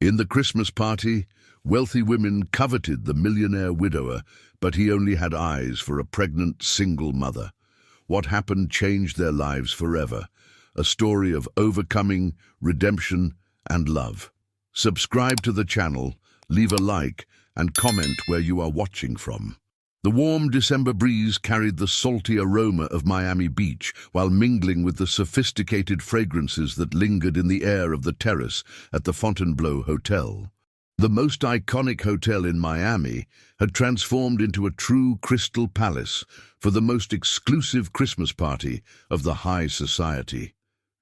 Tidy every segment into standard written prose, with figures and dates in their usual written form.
In the Christmas party, wealthy women coveted the millionaire widower, but he only had eyes for a pregnant single mother. What happened changed their lives forever. A story of overcoming, redemption, and love. Subscribe to the channel, leave a like, and comment where you are watching from. The warm December breeze carried the salty aroma of Miami Beach while mingling with the sophisticated fragrances that lingered in the air of the terrace at the Fontainebleau Hotel. The most iconic hotel in Miami had transformed into a true crystal palace for the most exclusive Christmas party of the high society.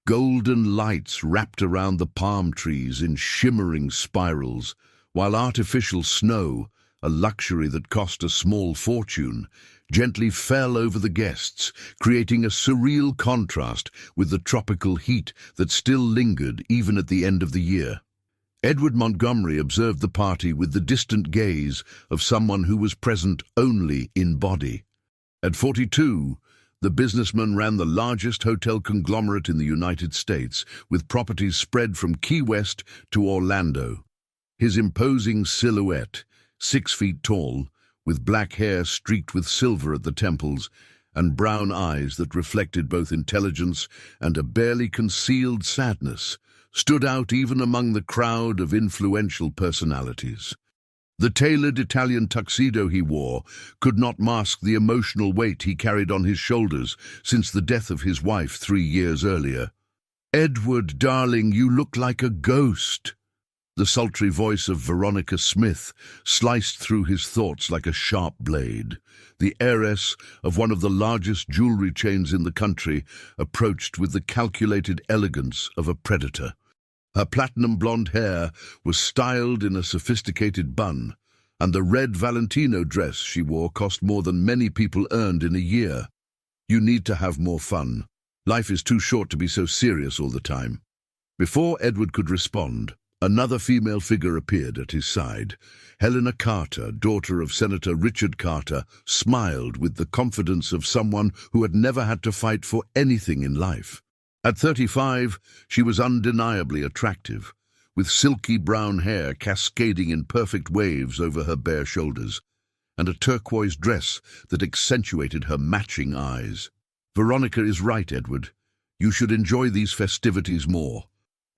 Golden lights wrapped around the palm trees in shimmering spirals, while artificial snow, a luxury that cost a small fortune, gently fell over the guests, creating a surreal contrast with the tropical heat that still lingered even at the end of the year. Edward Montgomery observed the party with the distant gaze of someone who was present only in body. At 42, the businessman ran the largest hotel conglomerate in the United States, with properties spread from Key West to Orlando. His imposing silhouette, 6 feet tall, with black hair streaked with silver at the temples, and brown eyes that reflected both intelligence and a barely concealed sadness, stood out even among the crowd of influential personalities. The tailored Italian tuxedo he wore could not mask the emotional weight he carried on his shoulders since the death of his wife 3 years earlier. "Edward, darling, you look like a ghost." The sultry voice of Veronica Smith sliced through his thoughts like a sharp blade. The heiress of one of the largest jewelry chains in the country approached with the calculated elegance of a predator. Her platinum blonde hair was styled in a sophisticated bun, and the red Valentino dress she wore cost more than many people earned in a year. "You need to have more fun. Life is too short to be so serious all the time." Before Edward could respond, another female figure appeared at his side. Helena Carter, daughter of Senator Richard Carter, smiled with the confidence of someone who had never had to fight for anything in life. At 35, she was undeniably attractive, with silky brown hair cascading in perfect waves over her bare shoulders, and a turquoise dress that accentuated her matching eyes. "Veronica is right, Edward. You should enjoy these festivities more."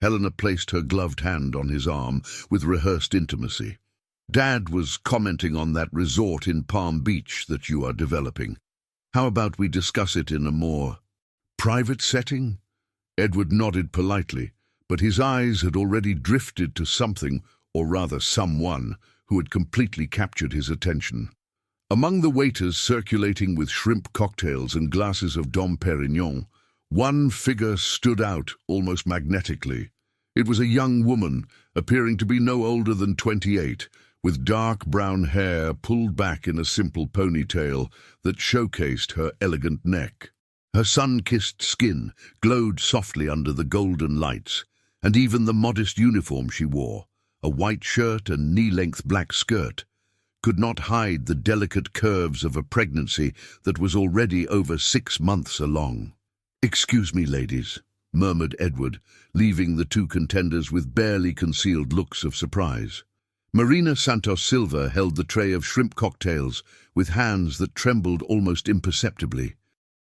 Helena placed her gloved hand on his arm with rehearsed intimacy. "Dad was commenting on that resort in Palm Beach that you are developing. How about we discuss it in a more private setting?" Edward nodded politely, but his eyes had already drifted to something, or rather someone, who had completely captured his attention. Among the waiters circulating with shrimp cocktails and glasses of Dom Perignon, one figure stood out almost magnetically. It was a young woman, appearing to be no older than 28, with dark brown hair pulled back in a simple ponytail that showcased her elegant neck. Her sun-kissed skin glowed softly under the golden lights, and even the modest uniform she wore, a white shirt and knee-length black skirt, could not hide the delicate curves of a pregnancy that was already over 6 months along. "Excuse me, ladies," murmured Edward, leaving the two contenders with barely concealed looks of surprise. Marina Santos Silva held the tray of shrimp cocktails with hands that trembled almost imperceptibly.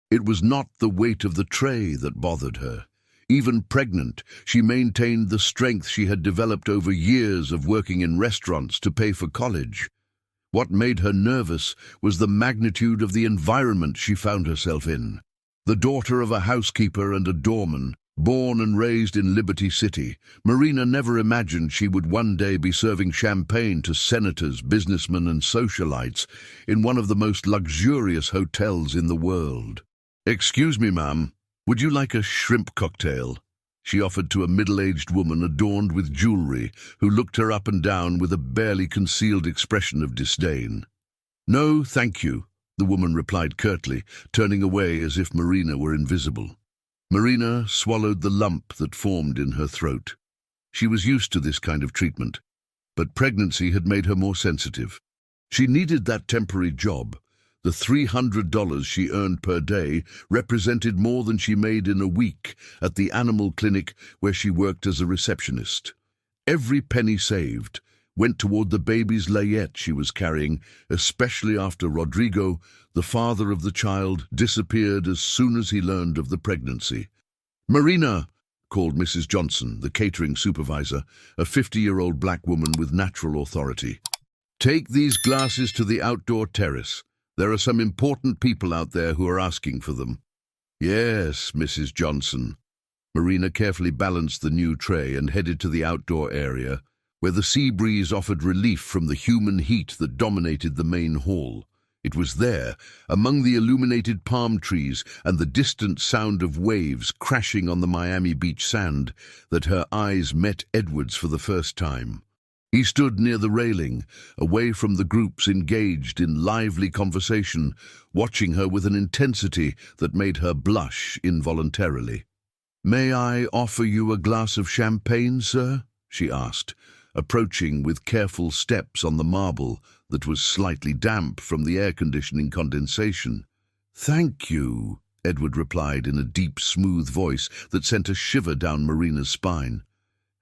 It was not the weight of the tray that bothered her. Even pregnant, she maintained the strength she had developed over years of working in restaurants to pay for college. What made her nervous was the magnitude of the environment she found herself in. The daughter of a housekeeper and a doorman, born and raised in Liberty City, Marina never imagined she would one day be serving champagne to senators, businessmen, and socialites in one of the most luxurious hotels in the world. "Excuse me, ma'am, would you like a shrimp cocktail?" she offered to a middle-aged woman adorned with jewelry, who looked her up and down with a barely concealed expression of disdain. "No, thank you," the woman replied curtly, turning away as if Marina were invisible. Marina swallowed the lump that formed in her throat. She was used to this kind of treatment, but pregnancy had made her more sensitive. She needed that temporary job. The $300 she earned per day represented more than she made in a week at the animal clinic where she worked as a receptionist. Every penny saved went toward the baby's layette she was carrying, especially after Rodrigo, the father of the child, disappeared as soon as he learned of the pregnancy. "Marina," called Mrs. Johnson, the catering supervisor, a 50-year-old black woman with natural authority. "Take these glasses to the outdoor terrace. There are some important people out there who are asking for them." "Yes, Mrs. Johnson." Marina carefully balanced the new tray and headed to the outdoor area, where the sea breeze offered relief from the human heat that dominated the main hall. It was there, among the illuminated palm trees and the distant sound of waves crashing on the Miami Beach sand, that her eyes met Edward's for the first time. He stood near the railing, away from the groups engaged in lively conversation, watching her with an intensity that made her blush involuntarily. "May I offer you a glass of champagne, sir?" she asked, approaching with careful steps on the marble that was slightly damp from the air-conditioning condensation. "Thank you," Edward replied in a deep, smooth voice that sent a shiver down Marina's spine.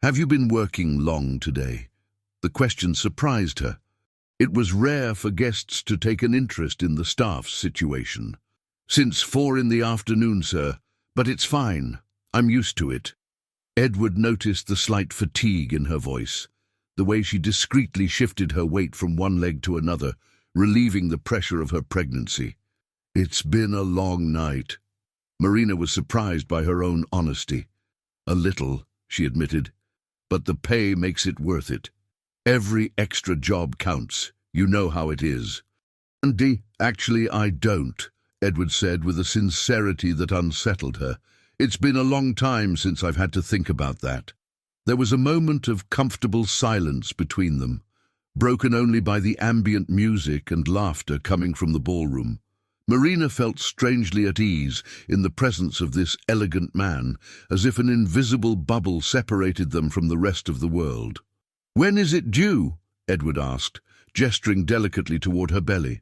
"Have you been working long today?" The question surprised her. It was rare for guests to take an interest in the staff's situation. "Since 4 in the afternoon, sir, but it's fine. I'm used to it." Edward noticed the slight fatigue in her voice, the way she discreetly shifted her weight from one leg to another, relieving the pressure of her pregnancy. "It's been a long night." Marina was surprised by her own honesty. "A little," she admitted, "but the pay makes it worth it. Every extra job counts. You know how it is." Actually, I don't," Edward said with a sincerity that unsettled her. "It's been a long time since I've had to think about that." There was a moment of comfortable silence between them, broken only by the ambient music and laughter coming from the ballroom. Marina felt strangely at ease in the presence of this elegant man, as if an invisible bubble separated them from the rest of the world. "When is it due?" Edward asked, gesturing delicately toward her belly.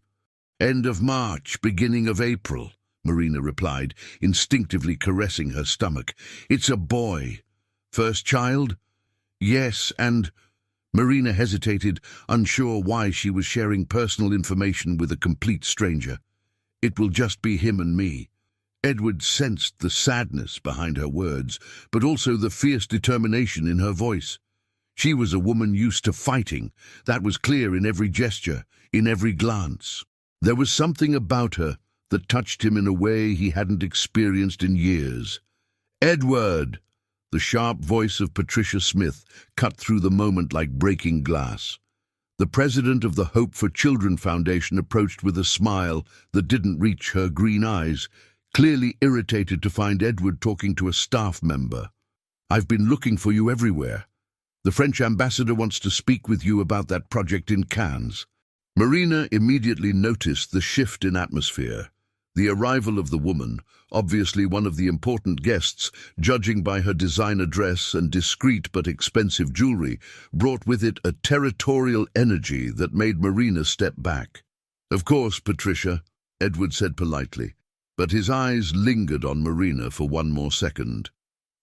"End of March, beginning of April," Marina replied, instinctively caressing her stomach. "It's a boy." "First child?" "Yes, and—" Marina hesitated, unsure why she was sharing personal information with a complete stranger. "It will just be him and me." Edward sensed the sadness behind her words, but also the fierce determination in her voice. She was a woman used to fighting. That was clear in every gesture, in every glance. There was something about her that touched him in a way he hadn't experienced in years. "Edward!" The sharp voice of Patricia Smith cut through the moment like breaking glass. The president of the Hope for Children Foundation approached with a smile that didn't reach her green eyes, clearly irritated to find Edward talking to a staff member. "I've been looking for you everywhere. The French ambassador wants to speak with you about that project in Cannes." Marina immediately noticed the shift in atmosphere. The arrival of the woman, obviously one of the important guests, judging by her designer dress and discreet but expensive jewelry, brought with it a territorial energy that made Marina step back. "Of course, Patricia," Edward said politely, but his eyes lingered on Marina for one more second.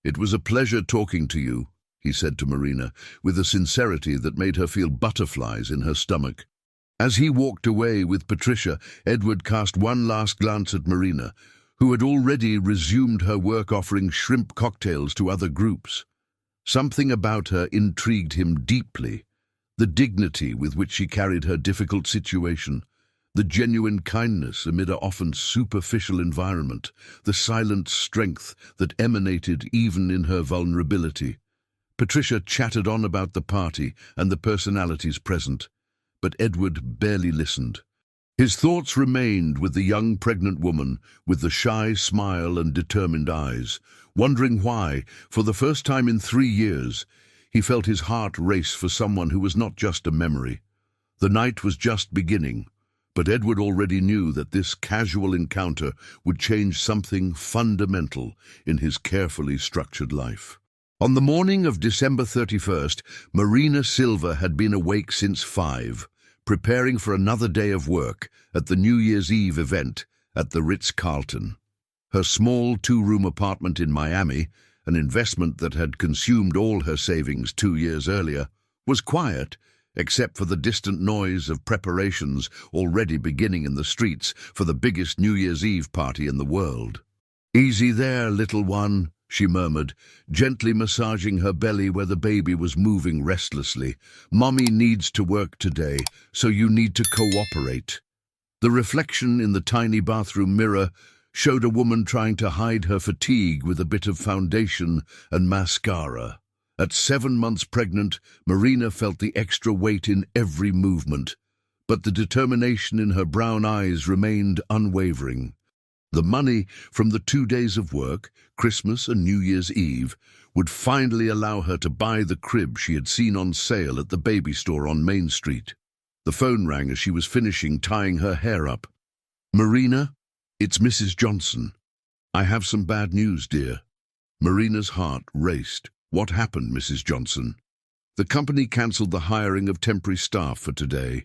"It was a pleasure talking to you," he said to Marina, with a sincerity that made her feel butterflies in her stomach. As he walked away with Patricia, Edward cast one last glance at Marina, who had already resumed her work offering shrimp cocktails to other groups. Something about her intrigued him deeply. The dignity with which she carried her difficult situation, the genuine kindness amid an often superficial environment, the silent strength that emanated even in her vulnerability. Patricia chattered on about the party and the personalities present, but Edward barely listened. His thoughts remained with the young pregnant woman with the shy smile and determined eyes, wondering why, for the first time in 3 years, he felt his heart race for someone who was not just a memory. The night was just beginning, but Edward already knew that this casual encounter would change something fundamental in his carefully structured life. On the morning of December 31st, Marina Silva had been awake since 5, preparing for another day of work at the New Year's Eve event at the Ritz-Carlton. Her small 2-room apartment in Miami, an investment that had consumed all her savings 2 years earlier, was quiet, except for the distant noise of preparations already beginning in the streets for the biggest New Year's Eve party in the world. "Easy there, little one," she murmured, gently massaging her belly where the baby was moving restlessly. "Mommy needs to work today, so you need to cooperate." The reflection in the tiny bathroom mirror showed a woman trying to hide her fatigue with a bit of foundation and mascara. At 7 months pregnant, Marina felt the extra weight in every movement, but the determination in her brown eyes remained unwavering. The money from the 2 days of work, Christmas and New Year's Eve, would finally allow her to buy the crib she had seen on sale at the baby store on Main Street. The phone rang as she was finishing tying her hair up. "Marina, it's Mrs. Johnson. I have some bad news, dear." Marina's heart raced. "What happened, Mrs. Johnson?" "The company cancelled the hiring of temporary staff for today.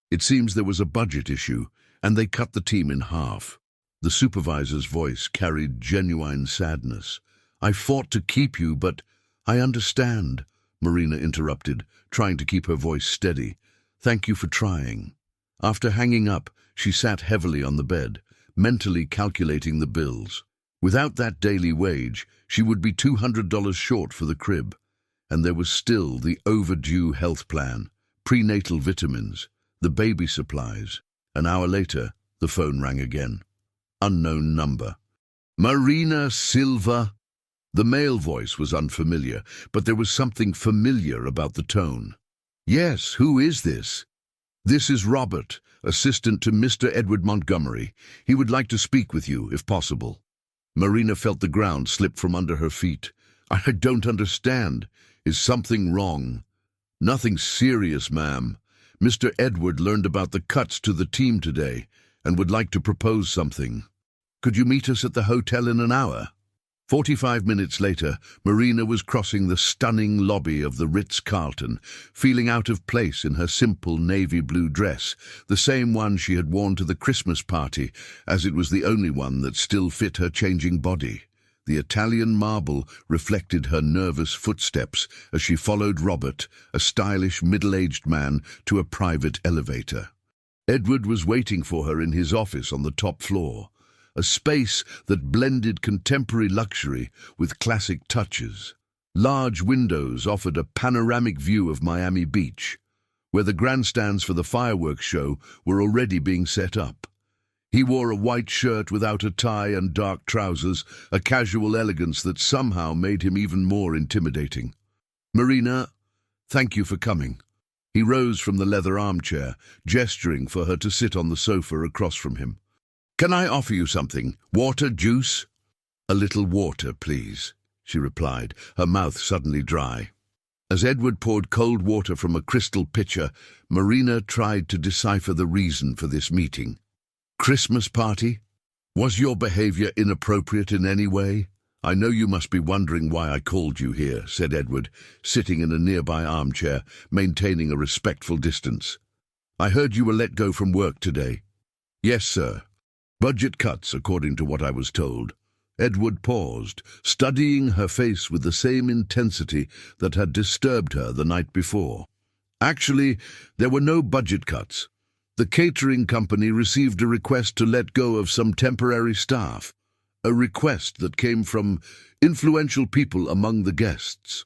It seems there was a budget issue, and they cut the team in half." The supervisor's voice carried genuine sadness. "I fought to keep you, but—" "I understand," Marina interrupted, trying to keep her voice steady. "Thank you for trying." After hanging up, she sat heavily on the bed, mentally calculating the bills. Without that daily wage, she would be $200 short for the crib. And there was still the overdue health plan, prenatal vitamins, the baby supplies. An hour later, the phone rang again. Unknown number. "Marina Silva." The male voice was unfamiliar, but there was something familiar about the tone. "Yes, who is this?" "This is Robert, assistant to Mr. Edward Montgomery. He would like to speak with you, if possible." Marina felt the ground slip from under her feet. "I don't understand. Is something wrong?" "Nothing serious, ma'am. Mr. Edward learned about the cuts to the team today and would like to propose something. Could you meet us at the hotel in an hour?" 45 minutes later, Marina was crossing the stunning lobby of the Ritz-Carlton, feeling out of place in her simple navy blue dress, the same one she had worn to the Christmas party, as it was the only one that still fit her changing body. The Italian marble reflected her nervous footsteps as she followed Robert, a stylish middle-aged man, to a private elevator. Edward was waiting for her in his office on the top floor, a space that blended contemporary luxury with classic touches. Large windows offered a panoramic view of Miami Beach, where the grandstands for the fireworks show were already being set up. He wore a white shirt without a tie and dark trousers, a casual elegance that somehow made him even more intimidating. "Marina, thank you for coming." He rose from the leather armchair, gesturing for her to sit on the sofa across from him. "Can I offer you something? Water, juice?" "A little water, please," she replied, her mouth suddenly dry. As Edward poured cold water from a crystal pitcher, Marina tried to decipher the reason for this meeting. "Christmas party? Was your behavior inappropriate in any way?" "I know you must be wondering why I called you here," said Edward, sitting in a nearby armchair, maintaining a respectful distance. "I heard you were let go from work today." "Yes, sir. Budget cuts, according to what I was told." Edward paused, studying her face with the same intensity that had disturbed her the night before. "Actually, there were no budget cuts. The catering company received a request to let go of some temporary staff, a request that came from influential people among the guests."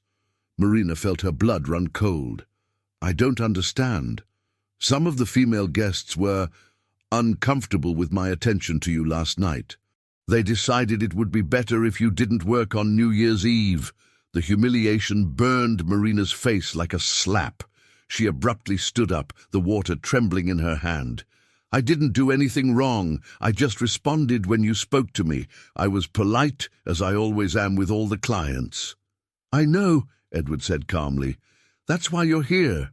Marina felt her blood run cold. "I don't understand. Some of the female guests were uncomfortable with my attention to you last night. They decided it would be better if you didn't work on New Year's Eve." The humiliation burned Marina's face like a slap. She abruptly stood up, the water trembling in her hand. "I didn't do anything wrong. I just responded when you spoke to me. I was polite, as I always am with all the clients." "I know," Edward said calmly. "That's why you're here."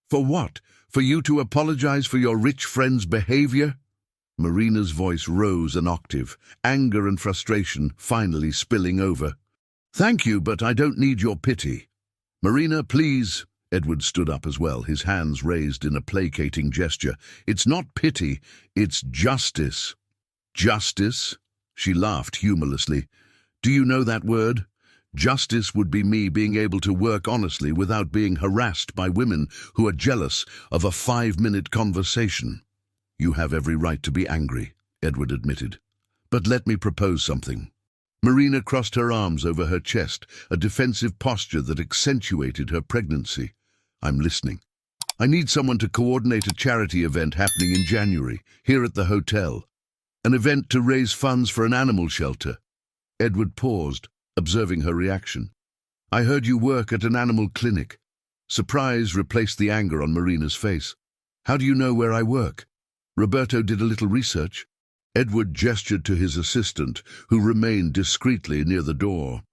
"For what? For you to apologize for your rich friend's behavior?" Marina's voice rose an octave, anger and frustration finally spilling over. "Thank you, but I don't need your pity." "Marina, please." Edward stood up as well, his hands raised in a placating gesture. "It's not pity, it's justice." "Justice?" She laughed humorlessly. "Do you know that word? Justice would be me being able to work honestly without being harassed by women who are jealous of a 5-minute conversation. You have every right to be angry, Edward admitted. But let me propose something. Marina crossed her arms over her chest, a defensive posture that accentuated her pregnancy. I'm listening. I need someone to coordinate a charity event happening in January, here at the hotel. An event to raise funds for an animal shelter. Edward paused, observing her reaction. I heard you work at an animal clinic. Surprise replaced the anger on Marina's face. How do you know where I work? Roberto did a little research. Edward gestured to his assistant, who remained discreetly near the door.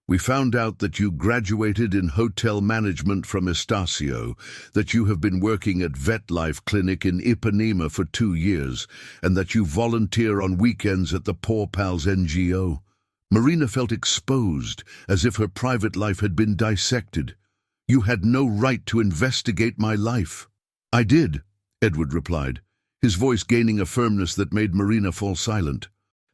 We found out that you graduated in hotel management from Estacio, that you have been working at VetLife Clinic in Ipanema for 2 years, and that you volunteer on weekends at the Poor Pals NGO. Marina felt exposed, as if her private life had been dissected. You had no right to investigate my life. I did, Edward replied, his voice gaining a firmness that made Marina fall silent.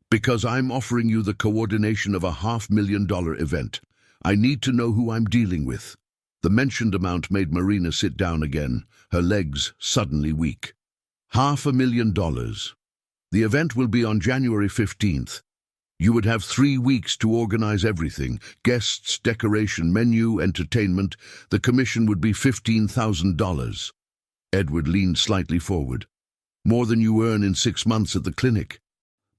Because I'm offering you the coordination of a $500,000 event. I need to know who I'm dealing with. The mentioned amount made Marina sit down again, her legs suddenly weak. $500,000. The event will be on January 15th. You would have 3 weeks to organize everything: guests, decoration, menu, entertainment. The commission would be $15,000. Edward leaned slightly forward. More than you earn in 6 months at the clinic.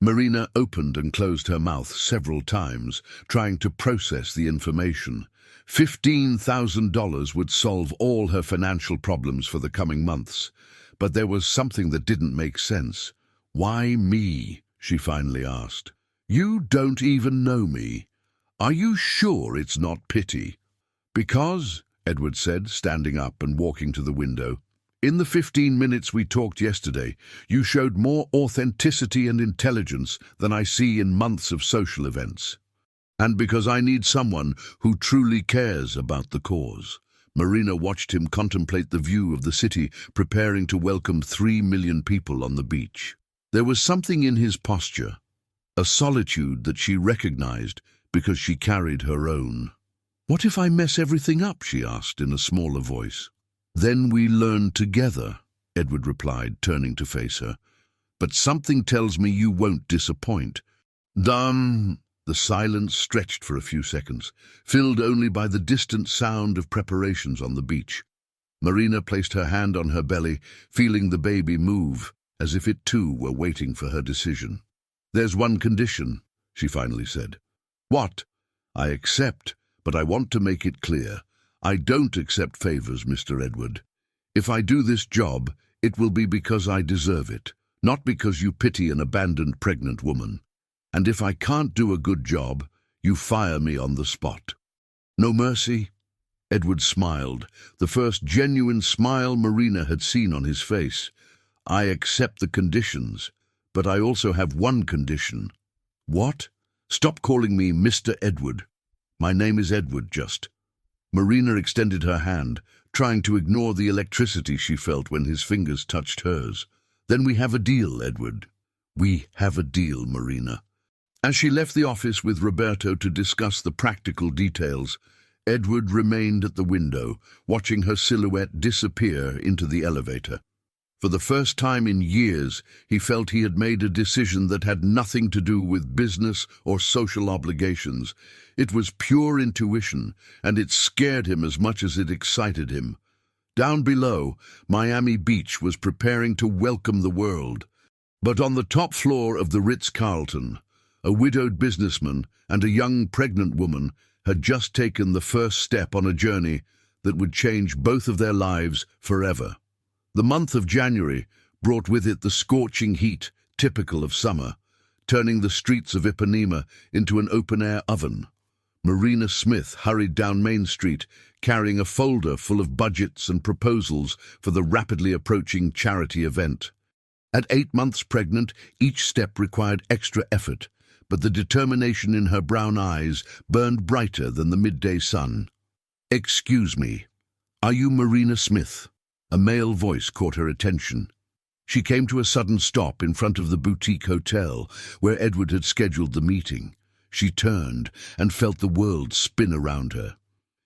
Marina opened and closed her mouth several times, trying to process the information. $15,000 would solve all her financial problems for the coming months. But there was something that didn't make sense. Why me? She finally asked. You don't even know me. Are you sure it's not pity? Because, Edward said, standing up and walking to the window, in the 15 minutes we talked yesterday, you showed more authenticity and intelligence than I see in months of social events. And because I need someone who truly cares about the cause. Marina watched him contemplate the view of the city preparing to welcome 3 million people on the beach. There was something in his posture, a solitude that she recognized because she carried her own. What if I mess everything up? She asked in a smaller voice. Then we learn together, Edward replied, turning to face her. But something tells me you won't disappoint. The silence stretched for a few seconds, filled only by the distant sound of preparations on the beach. Marina placed her hand on her belly, feeling the baby move, as if it too were waiting for her decision. There's one condition, she finally said. What? I accept, but I want to make it clear. I don't accept favors, Mr. Edward. If I do this job, it will be because I deserve it, not because you pity an abandoned pregnant woman. And if I can't do a good job, you fire me on the spot. No mercy? Edward smiled, the first genuine smile Marina had seen on his face. I accept the conditions, but I also have one condition. What? Stop calling me Mr. Edward. My name is Edward, just. Marina extended her hand, trying to ignore the electricity she felt when his fingers touched hers. Then we have a deal, Edward. We have a deal, Marina. As she left the office with Roberto to discuss the practical details, Edward remained at the window, watching her silhouette disappear into the elevator. For the first time in years, he felt he had made a decision that had nothing to do with business or social obligations. It was pure intuition, and it scared him as much as it excited him. Down below, Miami Beach was preparing to welcome the world. But on the top floor of the Ritz-Carlton, a widowed businessman and a young pregnant woman had just taken the first step on a journey that would change both of their lives forever. The month of January brought with it the scorching heat typical of summer, turning the streets of Ipanema into an open-air oven. Marina Smith hurried down Main Street, carrying a folder full of budgets and proposals for the rapidly approaching charity event. At 8 months pregnant, each step required extra effort, but the determination in her brown eyes burned brighter than the midday sun. Excuse me, are you Marina Smith? A male voice caught her attention. She came to a sudden stop in front of the boutique hotel where Edward had scheduled the meeting. She turned and felt the world spin around her.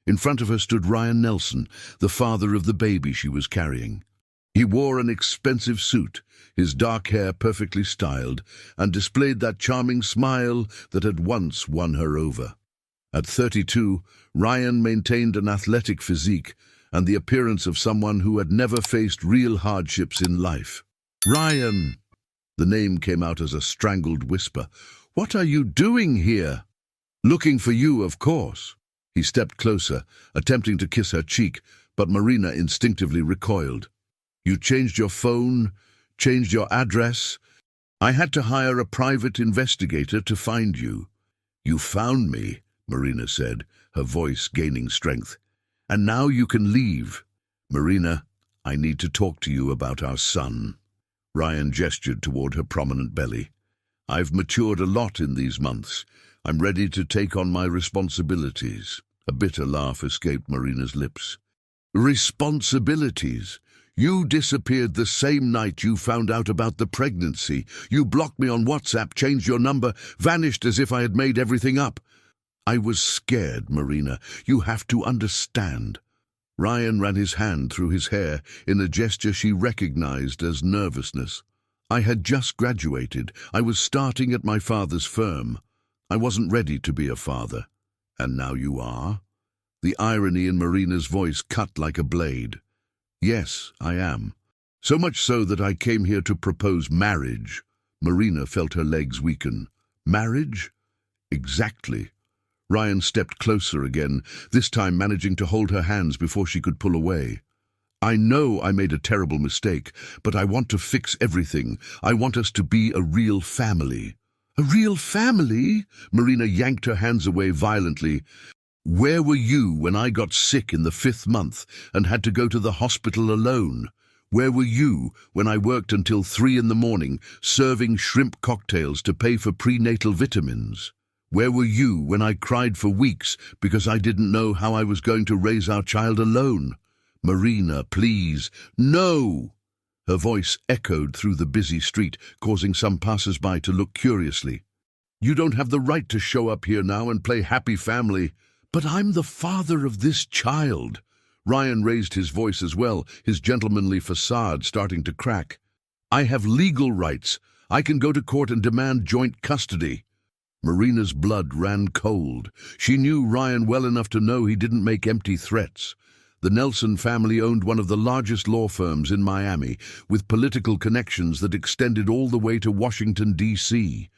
In front of her stood Ryan Nelson, the father of the baby she was carrying. He wore an expensive suit, his dark hair perfectly styled, and displayed that charming smile that had once won her over. At 32, Ryan maintained an athletic physique and the appearance of someone who had never faced real hardships in life. "Ryan!" The name came out as a strangled whisper. "What are you doing here?" "Looking for you, of course." He stepped closer, attempting to kiss her cheek, but Marina instinctively recoiled. "You changed your phone, changed your address. I had to hire a private investigator to find you." "You found me," Marina said, her voice gaining strength. "And now you can leave." "Marina, I need to talk to you about our son." Ryan gestured toward her prominent belly. "I've matured a lot in these months. I'm ready to take on my responsibilities." A bitter laugh escaped Marina's lips. "Responsibilities? You disappeared the same night you found out about the pregnancy. You blocked me on WhatsApp, changed your number, vanished as if I had made everything up." "I was scared, Marina. You have to understand." Ryan ran his hand through his hair in a gesture she recognized as nervousness. "I had just graduated. I was starting at my father's firm. I wasn't ready to be a father. And now you are?" The irony in Marina's voice cut like a blade. "Yes, I am. So much so that I came here to propose marriage." Marina felt her legs weaken. "Marriage?" "Exactly." Ryan stepped closer again, this time managing to hold her hands before she could pull away. "I know I made a terrible mistake, but I want to fix everything. I want us to be a real family." "A real family?" Marina yanked her hands away violently. "Where were you when I got sick in the 5th month and had to go to the hospital alone? Where were you when I worked until 3 in the morning serving shrimp cocktails to pay for prenatal vitamins? Where were you when I cried for weeks because I didn't know how I was going to raise our child alone? Marina, please, no!" Her voice echoed through the busy street, causing some passers-by to look curiously. "You don't have the right to show up here now and play happy family." "But I'm the father of this child." Ryan raised his voice as well, his gentlemanly facade starting to crack. "I have legal rights. I can go to court and demand joint custody." Marina's blood ran cold. She knew Ryan well enough to know he didn't make empty threats. The Nelson family owned one of the largest law firms in Miami, with political connections that extended all the way to Washington, D.C.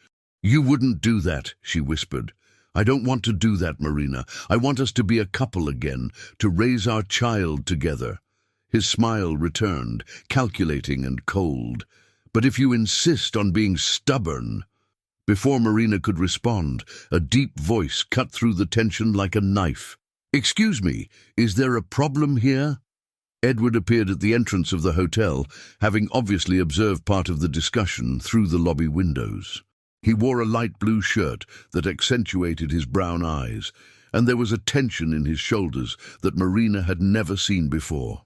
"You wouldn't do that," she whispered. "I don't want to do that, Marina. I want us to be a couple again, to raise our child together." His smile returned, calculating and cold. "But if you insist on being stubborn—" Before Marina could respond, a deep voice cut through the tension like a knife. "Excuse me, is there a problem here?" Edward appeared at the entrance of the hotel, having obviously observed part of the discussion through the lobby windows. He wore a light blue shirt that accentuated his brown eyes, and there was a tension in his shoulders that Marina had never seen before.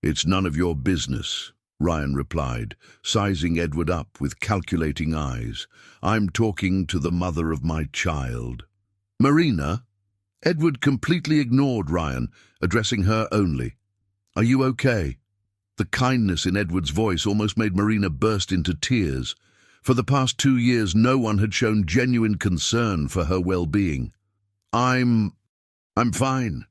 "It's none of your business," Ryan replied, sizing Edward up with calculating eyes. "I'm talking to the mother of my child." "Marina?" Edward completely ignored Ryan, addressing her only. "Are you okay?" The kindness in Edward's voice almost made Marina burst into tears. For the past 2 years, no one had shown genuine concern for her well-being. I'm fine."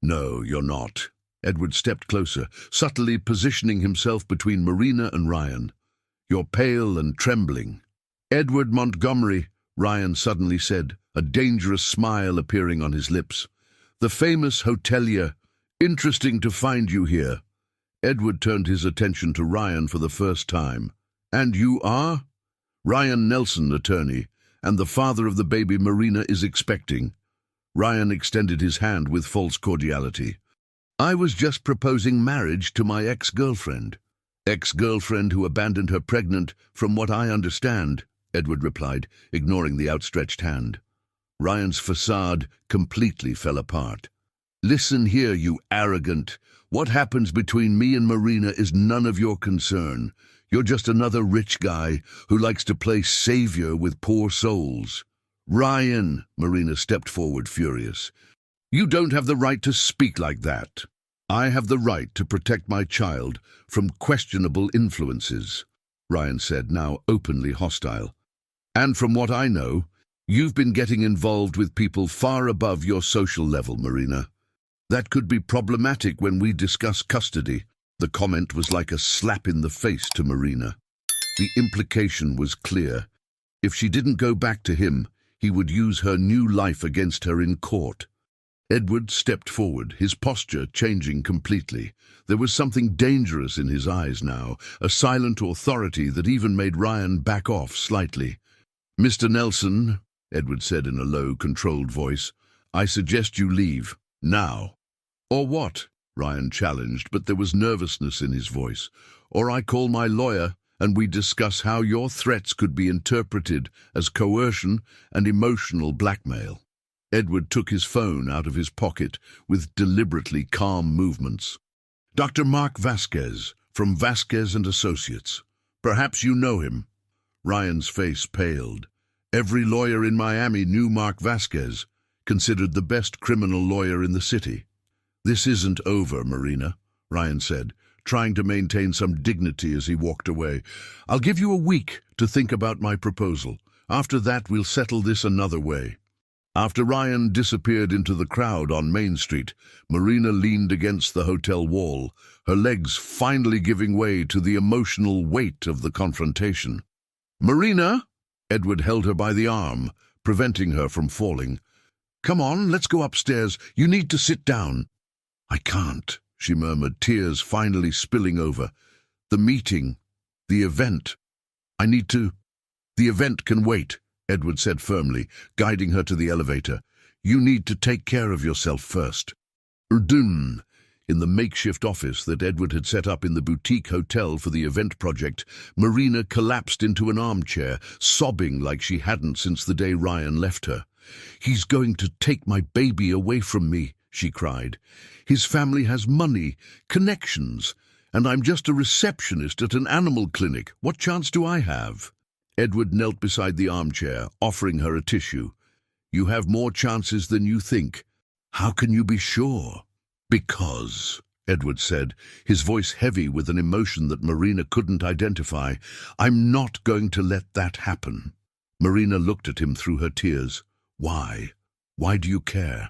"No, you're not." Edward stepped closer, subtly positioning himself between Marina and Ryan. "You're pale and trembling." "Edward Montgomery," Ryan suddenly said, a dangerous smile appearing on his lips. "The famous hotelier. Interesting to find you here." Edward turned his attention to Ryan for the first time. "And you are?" "Ryan Nelson, attorney, and the father of the baby Marina is expecting." Ryan extended his hand with false cordiality. "I was just proposing marriage to my ex-girlfriend." "Ex-girlfriend who abandoned her pregnant, from what I understand," Edward replied, ignoring the outstretched hand. Ryan's facade completely fell apart. "Listen here, you arrogant. What happens between me and Marina is none of your concern. You're just another rich guy who likes to play savior with poor souls." Ryan, Marina stepped forward, furious. You don't have the right to speak like that. I have the right to protect my child from questionable influences, Ryan said, now openly hostile. And from what I know, you've been getting involved with people far above your social level, Marina. That could be problematic when we discuss custody. The comment was like a slap in the face to Marina. The implication was clear. If she didn't go back to him, he would use her new life against her in court. Edward stepped forward, his posture changing completely. There was something dangerous in his eyes now, a silent authority that even made Ryan back off slightly. Mr. Nelson, Edward said in a low, controlled voice, I suggest you leave, now. Or what? Ryan challenged, but there was nervousness in his voice. Or I call my lawyer, and we discuss how your threats could be interpreted as coercion and emotional blackmail. Edward took his phone out of his pocket with deliberately calm movements. Dr. Mark Vasquez, from Vasquez and Associates. Perhaps you know him. Ryan's face paled. Every lawyer in Miami knew Mark Vasquez, considered the best criminal lawyer in the city. This isn't over, Marina, Ryan said, trying to maintain some dignity as he walked away. I'll give you a week to think about my proposal. After that, we'll settle this another way. After Ryan disappeared into the crowd on Main Street, Marina leaned against the hotel wall, her legs finally giving way to the emotional weight of the confrontation. Marina! Edward held her by the arm, preventing her from falling. Come on, let's go upstairs. You need to sit down. I can't, she murmured, tears finally spilling over. The meeting, the event. I need to. The event can wait, Edward said firmly, guiding her to the elevator. You need to take care of yourself first. Erdun. In the makeshift office that Edward had set up in the boutique hotel for the event project, Marina collapsed into an armchair, sobbing like she hadn't since the day Ryan left her. He's going to take my baby away from me, she cried. His family has money, connections, and I'm just a receptionist at an animal clinic. What chance do I have? Edward knelt beside the armchair, offering her a tissue. You have more chances than you think. How can you be sure? Because, Edward said, his voice heavy with an emotion that Marina couldn't identify, I'm not going to let that happen. Marina looked at him through her tears. Why? Why do you care?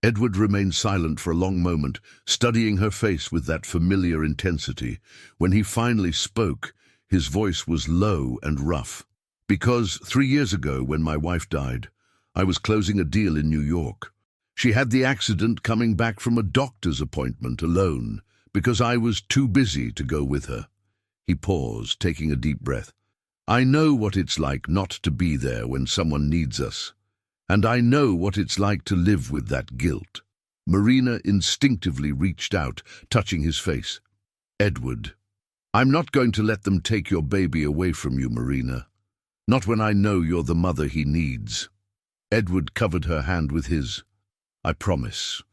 Edward remained silent for a long moment, studying her face with that familiar intensity. When he finally spoke, his voice was low and rough. Because 3 years ago, when my wife died, I was closing a deal in New York. She had the accident coming back from a doctor's appointment alone, because I was too busy to go with her. He paused, taking a deep breath. I know what it's like not to be there when someone needs us. And I know what it's like to live with that guilt. Marina instinctively reached out, touching his face. Edward. I'm not going to let them take your baby away from you, Marina. Not when I know you're the mother he needs. Edward covered her hand with his. I promise.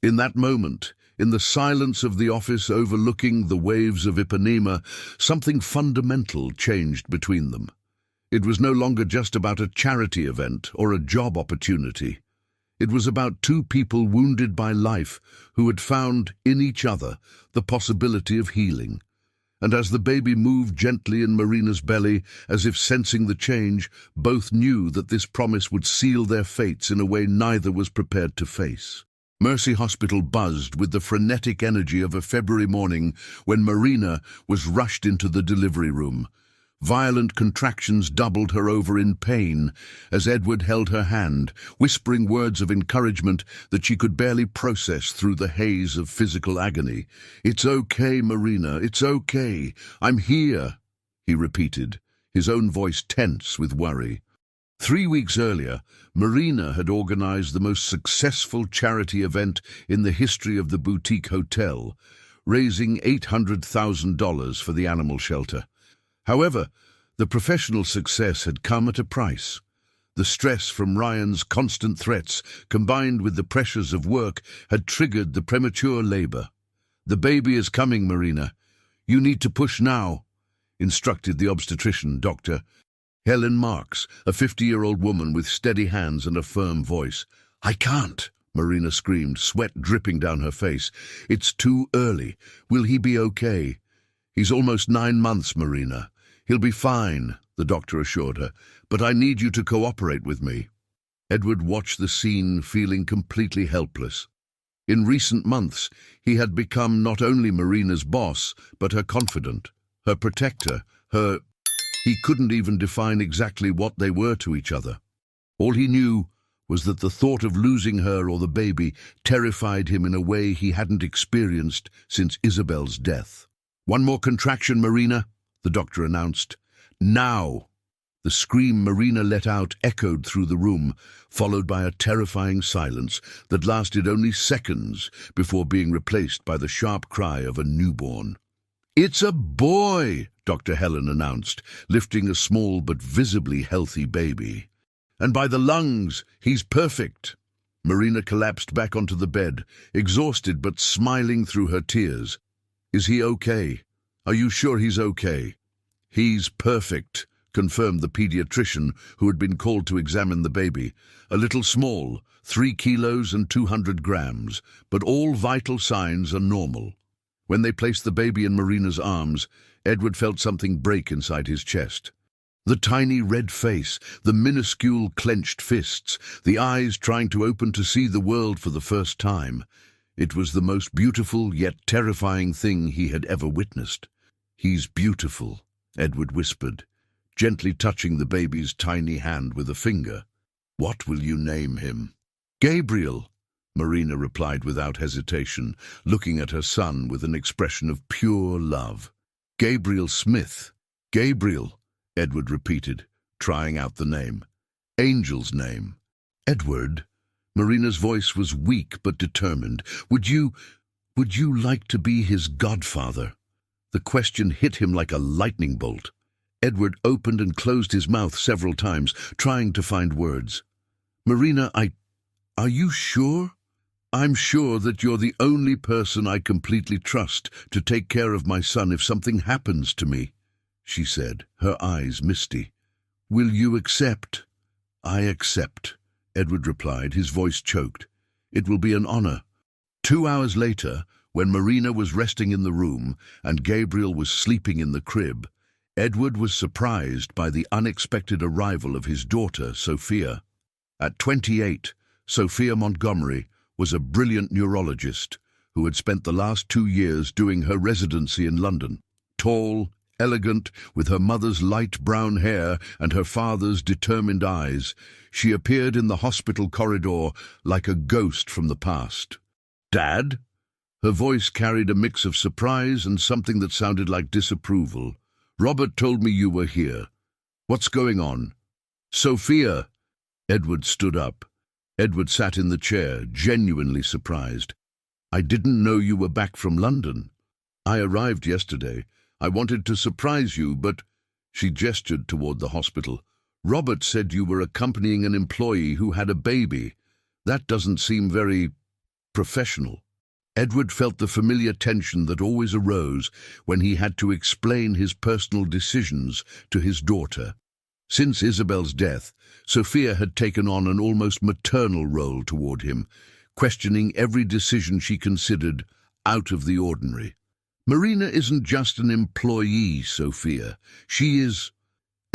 In that moment, in the silence of the office overlooking the waves of Ipanema, something fundamental changed between them. It was no longer just about a charity event or a job opportunity. It was about two people wounded by life who had found in each other the possibility of healing. And as the baby moved gently in Marina's belly, as if sensing the change, both knew that this promise would seal their fates in a way neither was prepared to face. Mercy Hospital buzzed with the frenetic energy of a February morning when Marina was rushed into the delivery room. Violent contractions doubled her over in pain as Edward held her hand, whispering words of encouragement that she could barely process through the haze of physical agony. It's okay, Marina, it's okay. I'm here, he repeated, his own voice tense with worry. 3 weeks earlier, Marina had organized the most successful charity event in the history of the boutique hotel, raising $800,000 for the animal shelter. However, the professional success had come at a price. The stress from Ryan's constant threats, combined with the pressures of work, had triggered the premature labor. The baby is coming, Marina. You need to push now, instructed the obstetrician doctor. Helen Marks, a 50-year-old woman with steady hands and a firm voice. "I can't," Marina screamed, sweat dripping down her face. "It's too early. Will he be okay?" "He's almost 9 months, Marina. He'll be fine," the doctor assured her. "But I need you to cooperate with me." Edward watched the scene, feeling completely helpless. In recent months, he had become not only Marina's boss, but her confidant, her protector, her... He couldn't even define exactly what they were to each other. All he knew was that the thought of losing her or the baby terrified him in a way he hadn't experienced since Isabel's death. "One more contraction, Marina," the doctor announced. "Now!" The scream Marina let out echoed through the room, followed by a terrifying silence that lasted only seconds before being replaced by the sharp cry of a newborn. "It's a boy," Dr. Helen announced, lifting a small but visibly healthy baby. "And by the lungs, he's perfect." Marina collapsed back onto the bed, exhausted but smiling through her tears. "Is he okay? Are you sure he's okay?" "He's perfect," confirmed the pediatrician who had been called to examine the baby. "A little small, 3 kilos and 200 grams, but all vital signs are normal." When they placed the baby in Marina's arms, Edward felt something break inside his chest. The tiny red face, the minuscule clenched fists, the eyes trying to open to see the world for the first time. It was the most beautiful yet terrifying thing he had ever witnessed. "He's beautiful," Edward whispered, gently touching the baby's tiny hand with a finger. "What will you name him?" "Gabriel," Marina replied without hesitation, looking at her son with an expression of pure love. "Gabriel Smith." "Gabriel," Edward repeated, trying out the name. "Angel's name." "Edward," Marina's voice was weak but determined. Would you like to be his godfather?" The question hit him like a lightning bolt. Edward opened and closed his mouth several times, trying to find words. "Marina, are you sure?" "I'm sure that you're the only person I completely trust to take care of my son if something happens to me," she said, her eyes misty. "Will you accept?" "I accept," Edward replied, his voice choked. "It will be an honor." 2 hours later, when Marina was resting in the room and Gabriel was sleeping in the crib, Edward was surprised by the unexpected arrival of his daughter, Sophia. At 28, Sophia Montgomery was a brilliant neurologist who had spent the last 2 years doing her residency in London. Tall, elegant, with her mother's light brown hair and her father's determined eyes, she appeared in the hospital corridor like a ghost from the past. "Dad?" Her voice carried a mix of surprise and something that sounded like disapproval. "Robert told me you were here. What's going on?" "Sophia!" Edward stood up. Edward sat in the chair, genuinely surprised. "I didn't know you were back from London." "I arrived yesterday. I wanted to surprise you, but..." She gestured toward the hospital. "Robert said you were accompanying an employee who had a baby. That doesn't seem very professional." Edward felt the familiar tension that always arose when he had to explain his personal decisions to his daughter. Since Isabel's death, Sophia had taken on an almost maternal role toward him, questioning every decision she considered out of the ordinary. "Marina isn't just an employee, Sophia. She is..."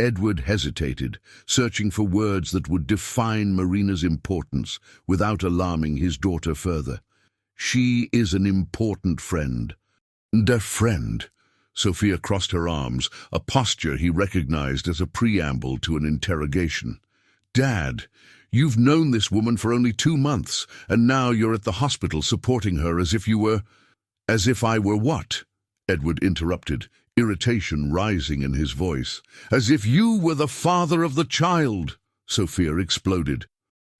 Edward hesitated, searching for words that would define Marina's importance without alarming his daughter further. "She is an important friend." "Der friend." Sophia crossed her arms, a posture he recognized as a preamble to an interrogation. "Dad, you've known this woman for only 2 months, and now you're at the hospital supporting her as if you were..." "As if I were what?" Edward interrupted, irritation rising in his voice. "As if you were the father of the child," Sophia exploded.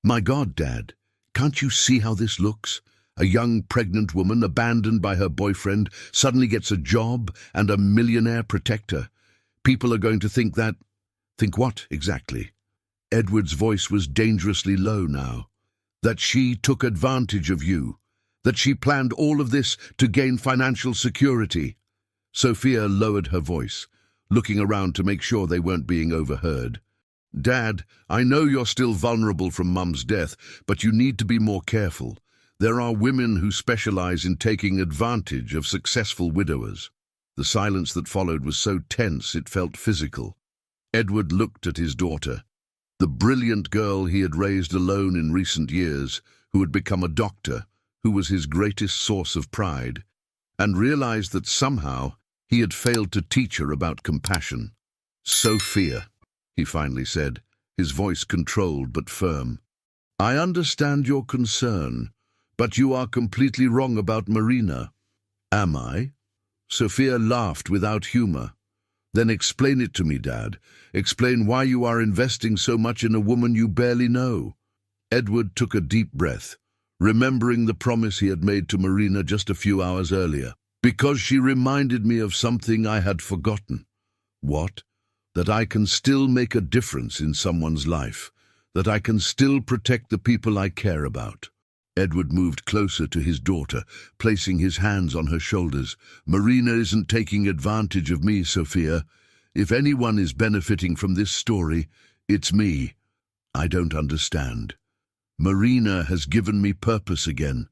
"My God, Dad, can't you see how this looks? A young pregnant woman abandoned by her boyfriend suddenly gets a job and a millionaire protector. People are going to think that..." "Think what, exactly?" Edward's voice was dangerously low now. "That she took advantage of you. That she planned all of this to gain financial security." Sophia lowered her voice. looking around to make sure they weren't being overheard. "Dad, I know you're still vulnerable from Mum's death, but you need to be more careful. There are women who specialize in taking advantage of successful widowers." The silence that followed was so tense it felt physical. Edward looked at his daughter, the brilliant girl he had raised alone in recent years, who had become a doctor, who was his greatest source of pride, and realized that somehow he had failed to teach her about compassion. "Sophia," he finally said, his voice controlled but firm. "I understand your concern, but you are completely wrong about Marina." "Am I?" Sophia laughed without humor. "Then explain it to me, Dad. Explain why you are investing so much in a woman you barely know." Edward took a deep breath, remembering the promise he had made to Marina just a few hours earlier. "Because she reminded me of something I had forgotten." "What?" "That I can still make a difference in someone's life. That I can still protect the people I care about." Edward moved closer to his daughter, placing his hands on her shoulders. "Marina isn't taking advantage of me, Sophia. If anyone is benefiting from this story, it's me. I don't understand. Marina has given me purpose again.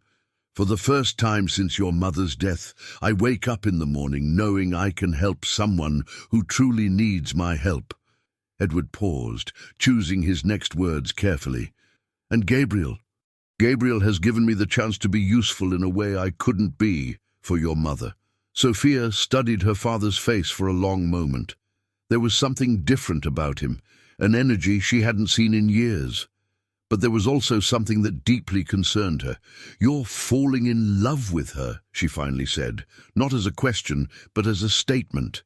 For the first time since your mother's death, I wake up in the morning knowing I can help someone who truly needs my help." Edward paused, choosing his next words carefully. "And Gabriel? Gabriel has given me the chance to be useful in a way I couldn't be for your mother." Sophia studied her father's face for a long moment. There was something different about him, an energy she hadn't seen in years. But there was also something that deeply concerned her. "You're falling in love with her," she finally said, not as a question, but as a statement.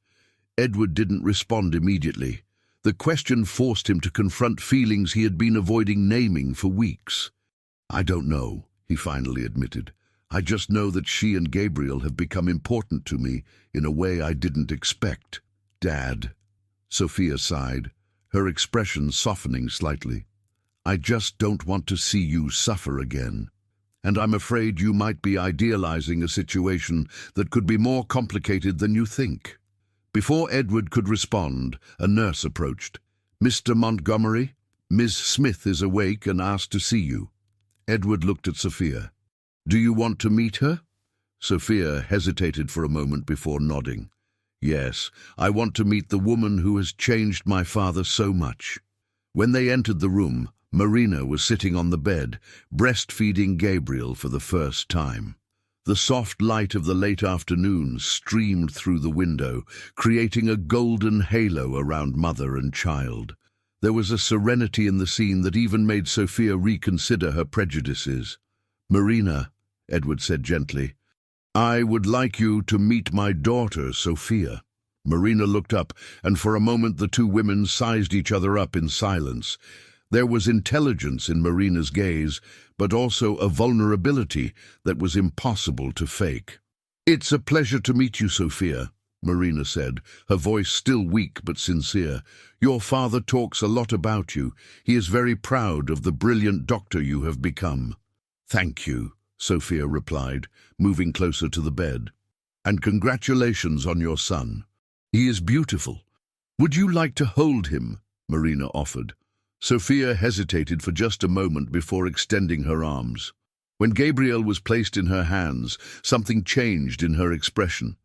Edward didn't respond immediately. The question forced him to confront feelings he had been avoiding naming for weeks. "I don't know," he finally admitted. "I just know that she and Gabriel have become important to me in a way I didn't expect." "Dad," Sophia sighed, her expression softening slightly. "I just don't want to see you suffer again. And I'm afraid you might be idealizing a situation that could be more complicated than you think." Before Edward could respond, a nurse approached. "Mr. Montgomery, Ms. Smith is awake and asked to see you." Edward looked at Sophia. "Do you want to meet her?" Sophia hesitated for a moment before nodding. "Yes, I want to meet the woman who has changed my father so much." When they entered the room, Marina was sitting on the bed, breastfeeding Gabriel for the first time. The soft light of the late afternoon streamed through the window, creating a golden halo around mother and child. There was a serenity in the scene that even made Sophia reconsider her prejudices. "Marina," Edward said gently, "I would like you to meet my daughter, Sophia." Marina looked up, and for a moment the two women sized each other up in silence. There was intelligence in Marina's gaze, but also a vulnerability that was impossible to fake. "It's a pleasure to meet you, Sophia," Marina said, her voice still weak but sincere. "Your father talks a lot about you. He is very proud of the brilliant doctor you have become." "Thank you," Sophia replied, moving closer to the bed. "And congratulations on your son. He is beautiful. Would you like to hold him?" Marina offered. Sophia hesitated for just a moment before extending her arms. When Gabriel was placed in her hands, something changed in her expression.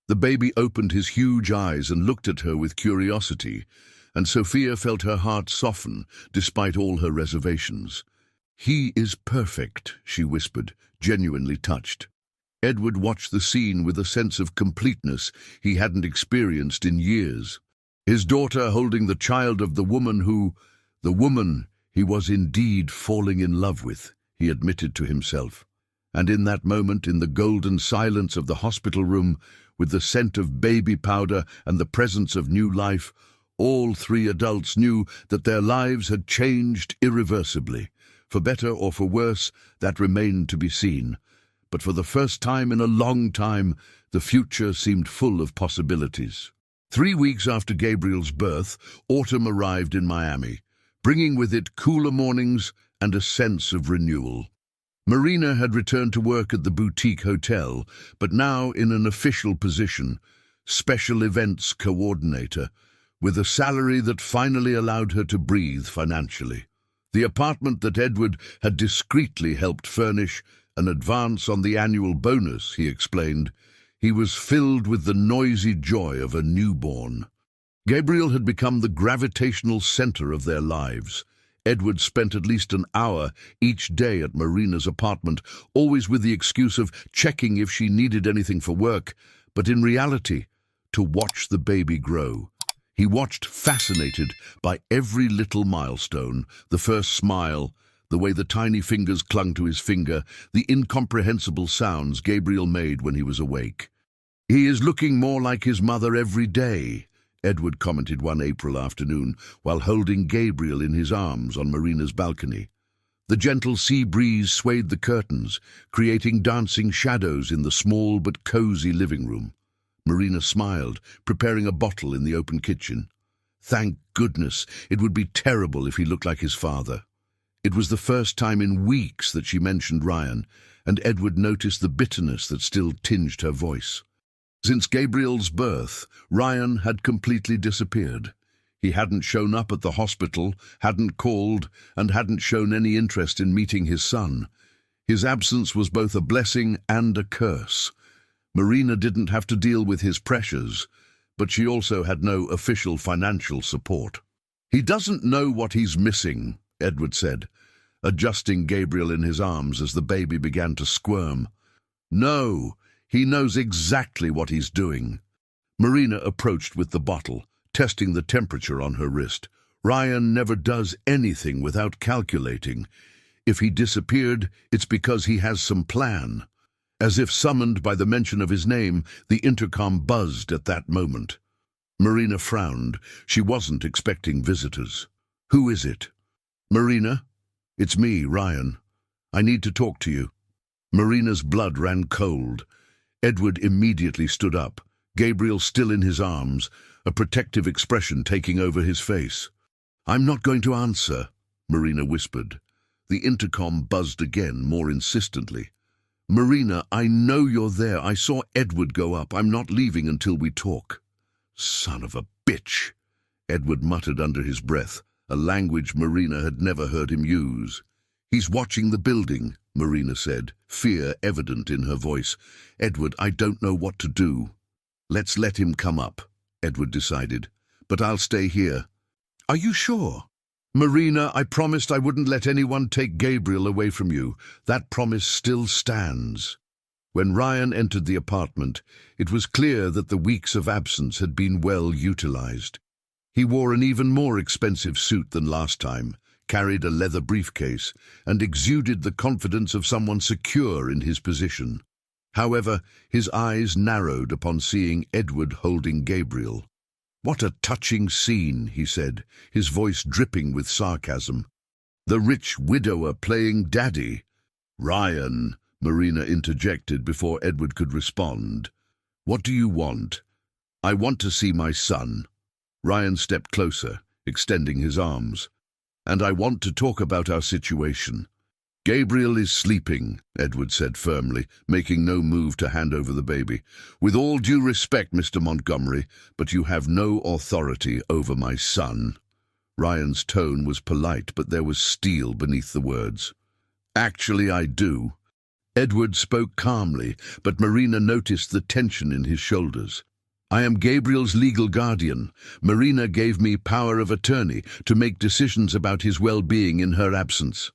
The baby opened his huge eyes and looked at her with curiosity, and Sophia felt her heart soften despite all her reservations. "He is perfect," she whispered, genuinely touched. Edward watched the scene with a sense of completeness he hadn't experienced in years. His daughter holding the child of the woman he was indeed falling in love with, he admitted to himself. And in that moment, in the golden silence of the hospital room, with the scent of baby powder and the presence of new life, all three adults knew that their lives had changed irreversibly. For better or for worse, that remained to be seen. But for the first time in a long time, the future seemed full of possibilities. 3 weeks after Gabriel's birth, autumn arrived in Miami, bringing with it cooler mornings and a sense of renewal. Marina had returned to work at the boutique hotel, but now in an official position. special events coordinator, with a salary that finally allowed her to breathe financially. The apartment that Edward had discreetly helped furnish, an advance on the annual bonus, he explained. He was filled with the noisy joy of a newborn. Gabriel had become the gravitational center of their lives. Edward spent at least an hour each day at Marina's apartment, always with the excuse of checking if she needed anything for work, but in reality, to watch the baby grow. He watched, fascinated by every little milestone, the first smile, the way the tiny fingers clung to his finger, the incomprehensible sounds Gabriel made when he was awake. "He is looking more like his mother every day," Edward commented one April afternoon while holding Gabriel in his arms on Marina's balcony. The gentle sea breeze swayed the curtains, creating dancing shadows in the small but cozy living room. Marina smiled, preparing a bottle in the open kitchen. Thank goodness, it would be terrible if he looked like his father. It was the first time in weeks that she mentioned Ryan, and Edward noticed the bitterness that still tinged her voice. Since Gabriel's birth, Ryan had completely disappeared. He hadn't shown up at the hospital, hadn't called, and hadn't shown any interest in meeting his son. His absence was both a blessing and a curse. Marina didn't have to deal with his pressures, but she also had no official financial support. "He doesn't know what he's missing," Edward said, adjusting Gabriel in his arms as the baby began to squirm. "No, he knows exactly what he's doing." Marina approached with the bottle, testing the temperature on her wrist. "Ryan never does anything without calculating. If he disappeared, it's because he has some plan." As if summoned by the mention of his name, the intercom buzzed at that moment. Marina frowned. She wasn't expecting visitors. "Who is it?" "Marina? It's me, Ryan. I need to talk to you." Marina's blood ran cold. Edward immediately stood up, Gabriel still in his arms, a protective expression taking over his face. "I'm not going to answer," Marina whispered. The intercom buzzed again, more insistently. "Marina, I know you're there. I saw Edward go up. I'm not leaving until we talk." "Son of a bitch," Edward muttered under his breath, a language Marina had never heard him use. "He's watching the building," Marina said, fear evident in her voice. "Edward, I don't know what to do." "Let's let him come up," Edward decided. "But I'll stay here." "Are you sure?" "Marina, I promised I wouldn't let anyone take Gabriel away from you. That promise still stands." When Ryan entered the apartment, it was clear that the weeks of absence had been well utilized. He wore an even more expensive suit than last time, carried a leather briefcase, and exuded the confidence of someone secure in his position. However, his eyes narrowed upon seeing Edward holding Gabriel. "What a touching scene," he said, his voice dripping with sarcasm. "The rich widower playing daddy." "Ryan," Marina interjected before Edward could respond. "What do you want?" "I want to see my son." Ryan stepped closer, extending his arms. "And I want to talk about our situation." "Gabriel is sleeping," Edward said firmly, making no move to hand over the baby. "With all due respect, Mr. Montgomery, but you have no authority over my son." Ryan's tone was polite, but there was steel beneath the words. "Actually, I do." Edward spoke calmly, but Marina noticed the tension in his shoulders. "I am Gabriel's legal guardian. Marina gave me power of attorney to make decisions about his well-being in her absence."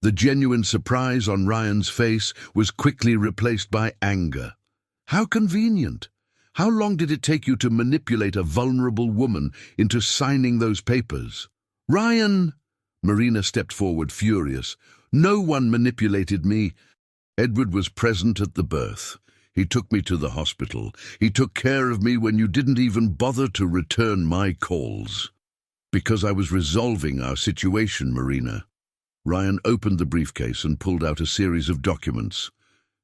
The genuine surprise on Ryan's face was quickly replaced by anger. "How convenient! How long did it take you to manipulate a vulnerable woman into signing those papers?" "Ryan!" Marina stepped forward, furious. "No one manipulated me." "Edward was present at the birth. He took me to the hospital. He took care of me when you didn't even bother to return my calls." "Because I was resolving our situation, Marina." Ryan opened the briefcase and pulled out a series of documents.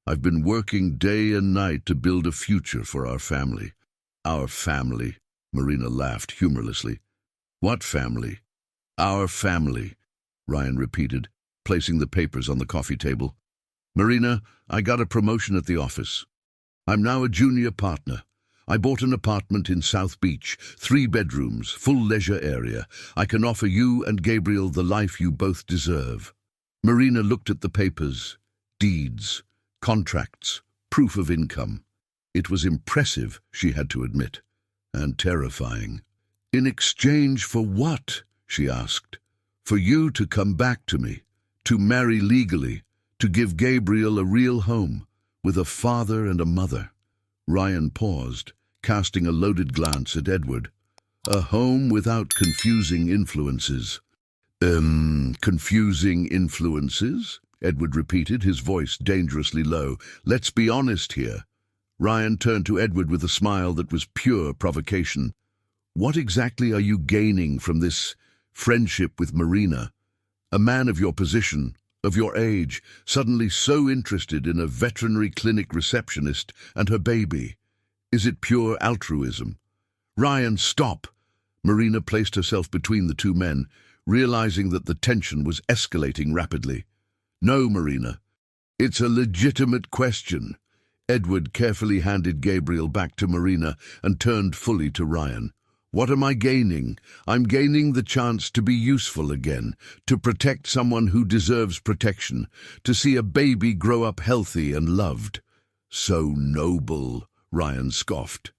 "I've been working day and night to build a future for our family." "Our family," Marina laughed humorlessly. "What family?" "Our family," Ryan repeated, placing the papers on the coffee table. "Marina, I got a promotion at the office. I'm now a junior partner. I bought an apartment in South Beach, 3 bedrooms, full leisure area. I can offer you and Gabriel the life you both deserve." Marina looked at the papers, deeds, contracts, proof of income. It was impressive, she had to admit, and terrifying. "In exchange for what?" she asked. "For you to come back to me, to marry legally, to give Gabriel a real home, with a father and a mother." Ryan paused, casting a loaded glance at Edward. "A home without confusing influences." Confusing influences?" Edward repeated, his voice dangerously low. "Let's be honest here." Ryan turned to Edward with a smile that was pure provocation. "What exactly are you gaining from this friendship with Marina? A man of your position, of your age, suddenly so interested in a veterinary clinic receptionist and her baby. Is it pure altruism?" "Ryan, stop!" Marina placed herself between the two men, realizing that the tension was escalating rapidly. "No, Marina. It's a legitimate question." Edward carefully handed Gabriel back to Marina and turned fully to Ryan. "What am I gaining? I'm gaining the chance to be useful again, to protect someone who deserves protection, to see a baby grow up healthy and loved." "So noble," Ryan scoffed.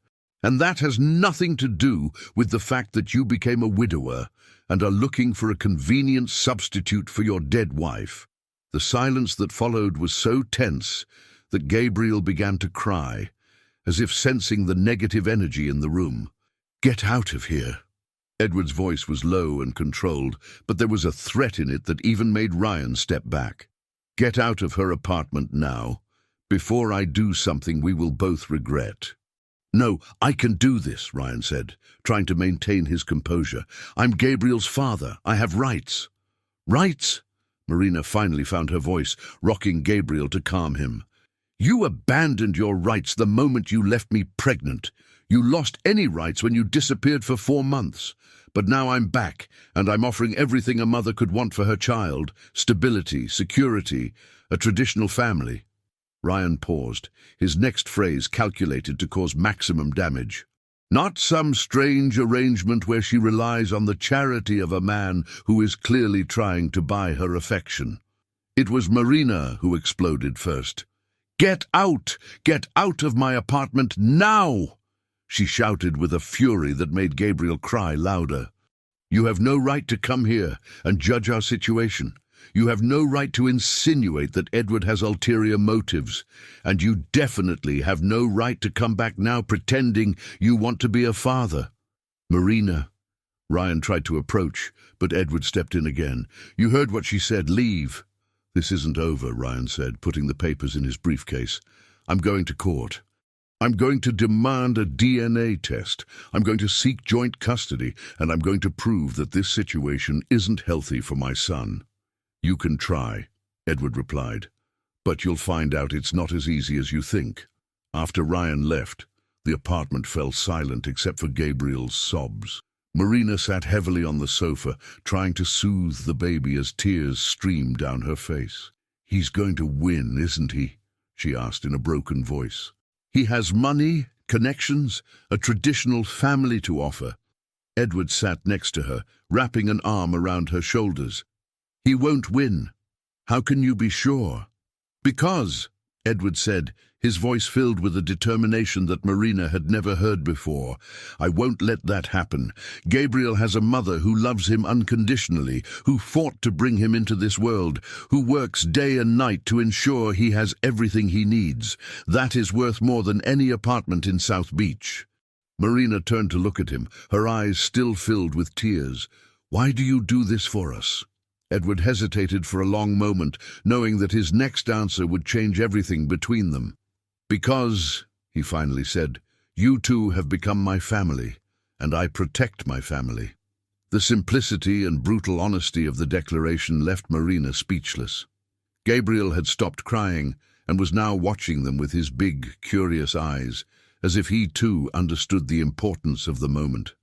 "And that has nothing to do with the fact that you became a widower and are looking for a convenient substitute for your dead wife." The silence that followed was so tense that Gabriel began to cry, as if sensing the negative energy in the room. "Get out of here." Edward's voice was low and controlled, but there was a threat in it that even made Ryan step back. "Get out of her apartment now, before I do something we will both regret." "No, I can do this," Ryan said, trying to maintain his composure. "I'm Gabriel's father. I have rights." "Rights?" Marina finally found her voice, rocking Gabriel to calm him. "You abandoned your rights the moment you left me pregnant. You lost any rights when you disappeared for 4 months. But now I'm back, and I'm offering everything a mother could want for her child: stability, security, a traditional family." Ryan paused, his next phrase calculated to cause maximum damage. "Not some strange arrangement where she relies on the charity of a man who is clearly trying to buy her affection." It was Marina who exploded first. "Get out! Get out of my apartment now!" she shouted with a fury that made Gabriel cry louder. "You have no right to come here and judge our situation. You have no right to insinuate that Edward has ulterior motives, and you definitely have no right to come back now pretending you want to be a father." "Marina." Ryan tried to approach, but Edward stepped in again. "You heard what she said. Leave." "This isn't over," Ryan said, putting the papers in his briefcase. "I'm going to court. I'm going to demand a DNA test. I'm going to seek joint custody, and I'm going to prove that this situation isn't healthy for my son." "You can try," Edward replied, "but you'll find out it's not as easy as you think." After Ryan left, the apartment fell silent except for Gabriel's sobs. Marina sat heavily on the sofa, trying to soothe the baby as tears streamed down her face. "He's going to win, isn't he?" she asked in a broken voice. "He has money, connections, a traditional family to offer." Edward sat next to her, wrapping an arm around her shoulders. "He won't win. How can you be sure?" "Because," Edward said, his voice filled with a determination that Marina had never heard before, "I won't let that happen. Gabriel has a mother who loves him unconditionally, who fought to bring him into this world, who works day and night to ensure he has everything he needs. That is worth more than any apartment in South Beach." Marina turned to look at him, her eyes still filled with tears. "Why do you do this for us?" Edward hesitated for a long moment, knowing that his next answer would change everything between them. "Because," he finally said, "you two have become my family, and I protect my family." The simplicity and brutal honesty of the declaration left Marina speechless. Gabriel had stopped crying and was now watching them with his big, curious eyes, as if he too understood the importance of the moment.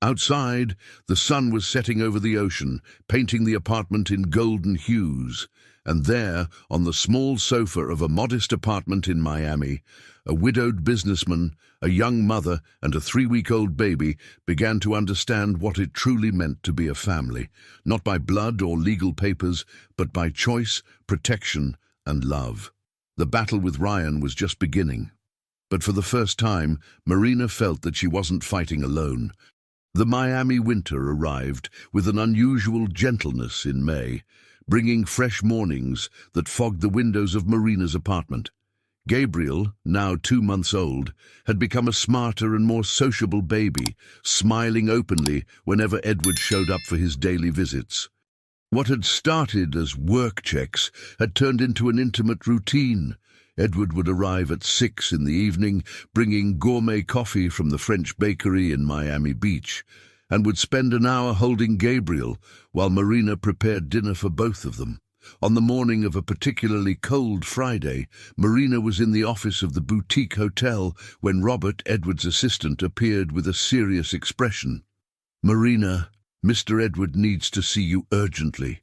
Outside, the sun was setting over the ocean, painting the apartment in golden hues. And there, on the small sofa of a modest apartment in Miami, a widowed businessman, a young mother, and a 3-week-old baby began to understand what it truly meant to be a family, not by blood or legal papers, but by choice, protection, and love. The battle with Ryan was just beginning. But for the first time, Marina felt that she wasn't fighting alone. The Miami winter arrived with an unusual gentleness in May, bringing fresh mornings that fogged the windows of Marina's apartment. Gabriel, now 2 months old, had become a smarter and more sociable baby, smiling openly whenever Edward showed up for his daily visits. What had started as work checks had turned into an intimate routine. Edward would arrive at 6 in the evening, bringing gourmet coffee from the French bakery in Miami Beach, and would spend an hour holding Gabriel while Marina prepared dinner for both of them. On the morning of a particularly cold Friday, Marina was in the office of the boutique hotel when Robert, Edward's assistant, appeared with a serious expression. "Marina, Mr. Edward needs to see you urgently.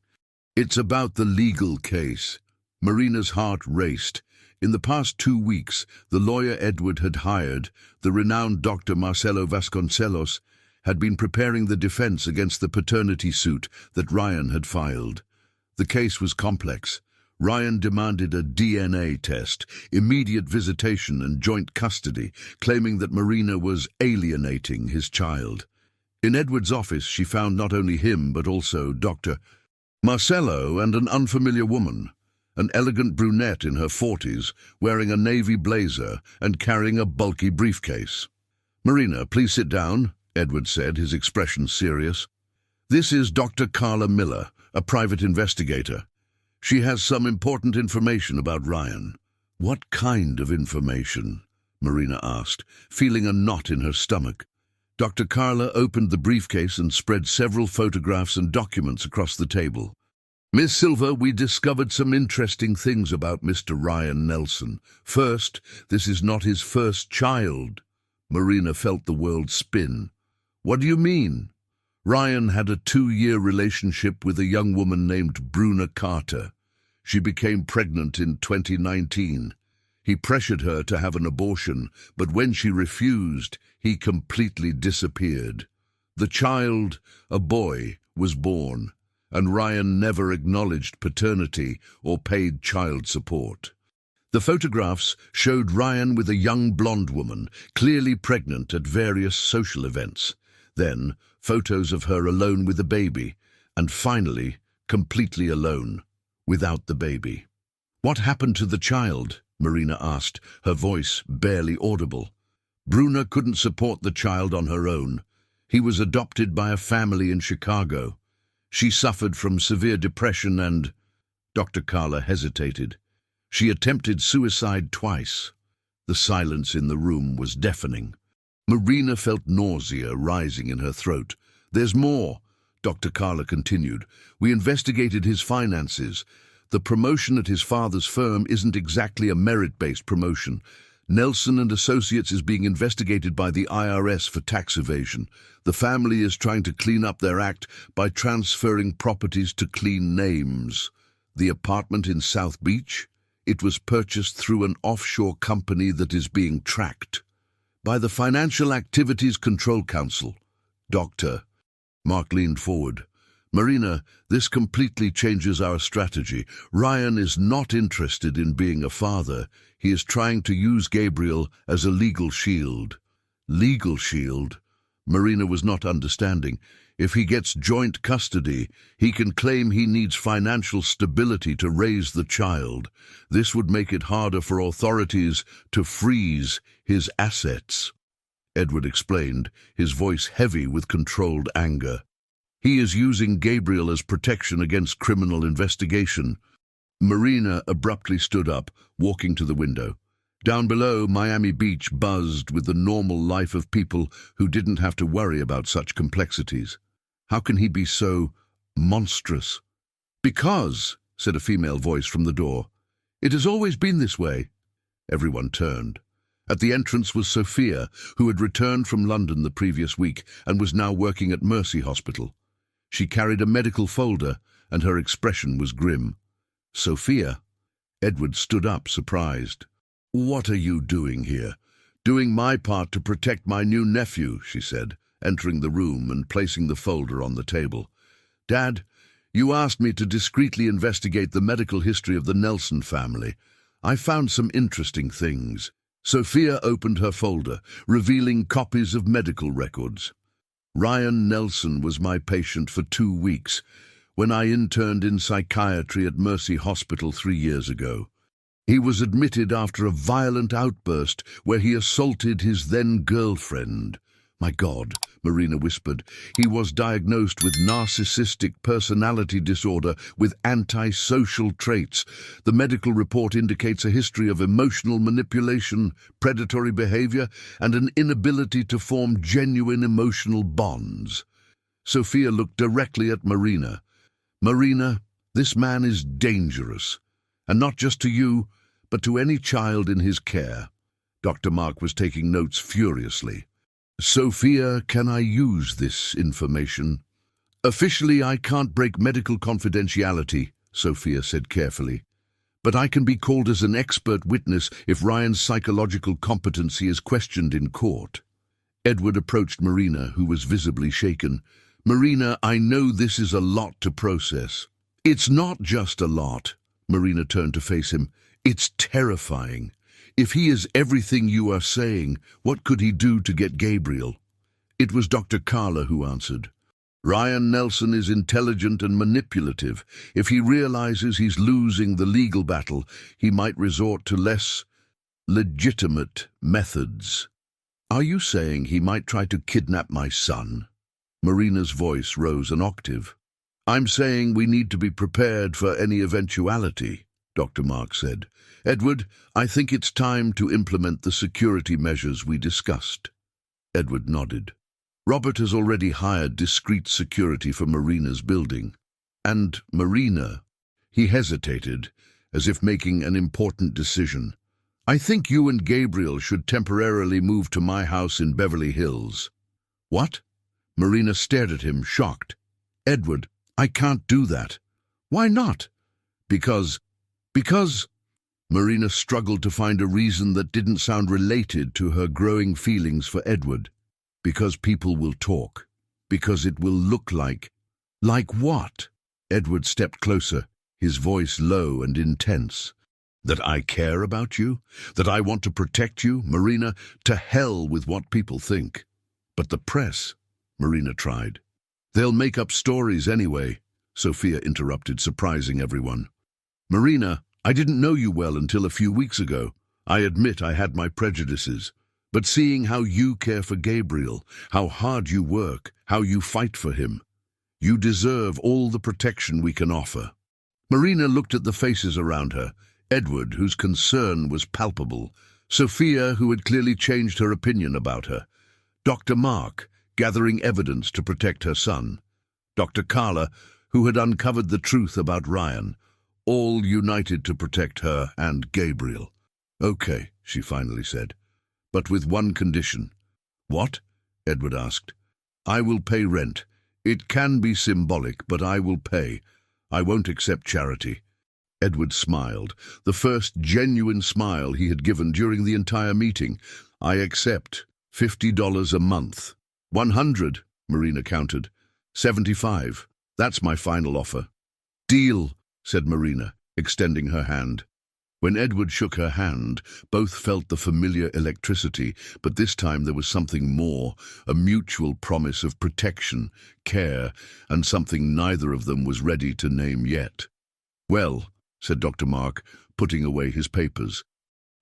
It's about the legal case." Marina's heart raced. In the past 2 weeks, the lawyer Edward had hired, the renowned Dr. Marcelo Vasconcelos, had been preparing the defense against the paternity suit that Ryan had filed. The case was complex. Ryan demanded a DNA test, immediate visitation and joint custody, claiming that Marina was alienating his child. In Edward's office, she found not only him but also Dr. Marcelo and an unfamiliar woman, an elegant brunette in her 40s, wearing a navy blazer and carrying a bulky briefcase. "Marina, please sit down," Edward said, his expression serious. "This is Dr. Carla Miller, a private investigator. She has some important information about Ryan." "What kind of information?" Marina asked, feeling a knot in her stomach. Dr. Carla opened the briefcase and spread several photographs and documents across the table. "Miss Silva, we discovered some interesting things about Mr. Ryan Nelson. First, this is not his first child." Marina felt the world spin. "What do you mean?" "Ryan had a 2-year relationship with a young woman named Bruna Carter. She became pregnant in 2019. He pressured her to have an abortion, but when she refused, he completely disappeared. The child, a boy, was born, and Ryan never acknowledged paternity or paid child support." The photographs showed Ryan with a young blonde woman, clearly pregnant at various social events. Then, photos of her alone with a baby, and finally, completely alone, without the baby. "What happened to the child?" Marina asked, her voice barely audible. "Bruna couldn't support the child on her own. He was adopted by a family in Chicago. She suffered from severe depression and—" Dr. Carla hesitated. "She attempted suicide twice." The silence in the room was deafening. Marina felt nausea rising in her throat. "There's more," Dr. Carla continued. "We investigated his finances. The promotion at his father's firm isn't exactly a merit-based promotion. Nelson and Associates is being investigated by the IRS for tax evasion. The family is trying to clean up their act by transferring properties to clean names. The apartment in South Beach? It was purchased through an offshore company that is being tracked by the Financial Activities Control Council." "Doctor." Mark leaned forward. "Marina, this completely changes our strategy. Ryan is not interested in being a father. He is trying to use Gabriel as a legal shield." "Legal shield?" Marina was not understanding. "If he gets joint custody, he can claim he needs financial stability to raise the child. This would make it harder for authorities to freeze his assets." Edward explained, his voice heavy with controlled anger. "He is using Gabriel as protection against criminal investigation." Marina abruptly stood up, walking to the window. Down below, Miami Beach buzzed with the normal life of people who didn't have to worry about such complexities. How can he be so monstrous? "Because," said a female voice from the door, "it has always been this way." Everyone turned. At the entrance was Sophia, who had returned from London the previous week and was now working at Mercy Hospital. She carried a medical folder, and her expression was grim. "Sophia?" Edward stood up, surprised. "What are you doing here?" "Doing my part to protect my new nephew," she said, entering the room and placing the folder on the table. "Dad, you asked me to discreetly investigate the medical history of the Nelson family. I found some interesting things." Sophia opened her folder, revealing copies of medical records. "Ryan Nelson was my patient for 2 weeks when I interned in psychiatry at Mercy Hospital 3 years ago. He was admitted after a violent outburst where he assaulted his then-girlfriend. My God," Marina whispered, "he was diagnosed with narcissistic personality disorder with antisocial traits. The medical report indicates a history of emotional manipulation, predatory behavior, and an inability to form genuine emotional bonds." Sophia looked directly at Marina. "Marina, this man is dangerous, and not just to you, but to any child in his care." Dr. Mark was taking notes furiously. "Sophia, can I use this information?" "Officially, I can't break medical confidentiality," Sophia said carefully. "But I can be called as an expert witness if Ryan's psychological competency is questioned in court." Edward approached Marina, who was visibly shaken. "Marina, I know this is a lot to process." "It's not just a lot." Marina turned to face him. "It's terrifying. If he is everything you are saying, what could he do to get Gabriel?" It was Dr. Carla who answered. "Ryan Nelson is intelligent and manipulative. If he realizes he's losing the legal battle, he might resort to less legitimate methods." "Are you saying he might try to kidnap my son?" Marina's voice rose an octave. "I'm saying we need to be prepared for any eventuality," Dr. Mark said. "Edward, I think it's time to implement the security measures we discussed." Edward nodded. "Robert has already hired discreet security for Marina's building. And Marina," he hesitated, as if making an important decision, "I think you and Gabriel should temporarily move to my house in Beverly Hills." "What?" Marina stared at him, shocked. "Edward, I can't do that." "Why not?" Because... Marina struggled to find a reason that didn't sound related to her growing feelings for Edward. "Because people will talk. Because it will look like..." "Like what?" Edward stepped closer, his voice low and intense. "That I care about you? That I want to protect you, Marina? To hell with what people think." "But the press..." Marina tried. "They'll make up stories anyway," Sophia interrupted, surprising everyone. "Marina, I didn't know you well until a few weeks ago. I admit I had my prejudices. But seeing how you care for Gabriel, how hard you work, how you fight for him, you deserve all the protection we can offer." Marina looked at the faces around her. Edward, whose concern was palpable. Sophia, who had clearly changed her opinion about her. Dr. Mark, gathering evidence to protect her son. Dr. Carla, who had uncovered the truth about Ryan, all united to protect her and Gabriel. "Okay," she finally said, "but with one condition." "What?" Edward asked. "I will pay rent. It can be symbolic, but I will pay. I won't accept charity." Edward smiled, the first genuine smile he had given during the entire meeting. "I accept $50 a month." 100, Marina countered. 75. That's my final offer." "Deal," said Marina, extending her hand. When Edward shook her hand, both felt the familiar electricity, but this time there was something more, a mutual promise of protection, care, and something neither of them was ready to name yet. "Well," said Dr. Mark, putting away his papers,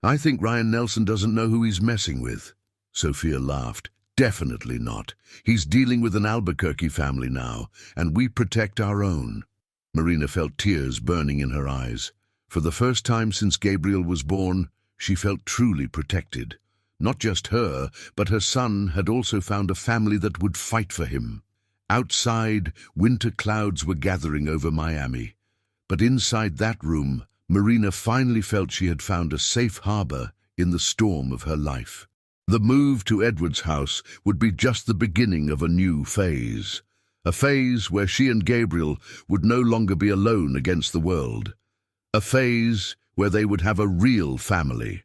"I think Ryan Nelson doesn't know who he's messing with." Sophia laughed. "Definitely not. He's dealing with an Albuquerque family now, and we protect our own." Marina felt tears burning in her eyes. For the first time since Gabriel was born, she felt truly protected. Not just her, but her son had also found a family that would fight for him. Outside, winter clouds were gathering over Miami. But inside that room, Marina finally felt she had found a safe harbor in the storm of her life. The move to Edward's house would be just the beginning of a new phase. A phase where she and Gabriel would no longer be alone against the world. A phase where they would have a real family.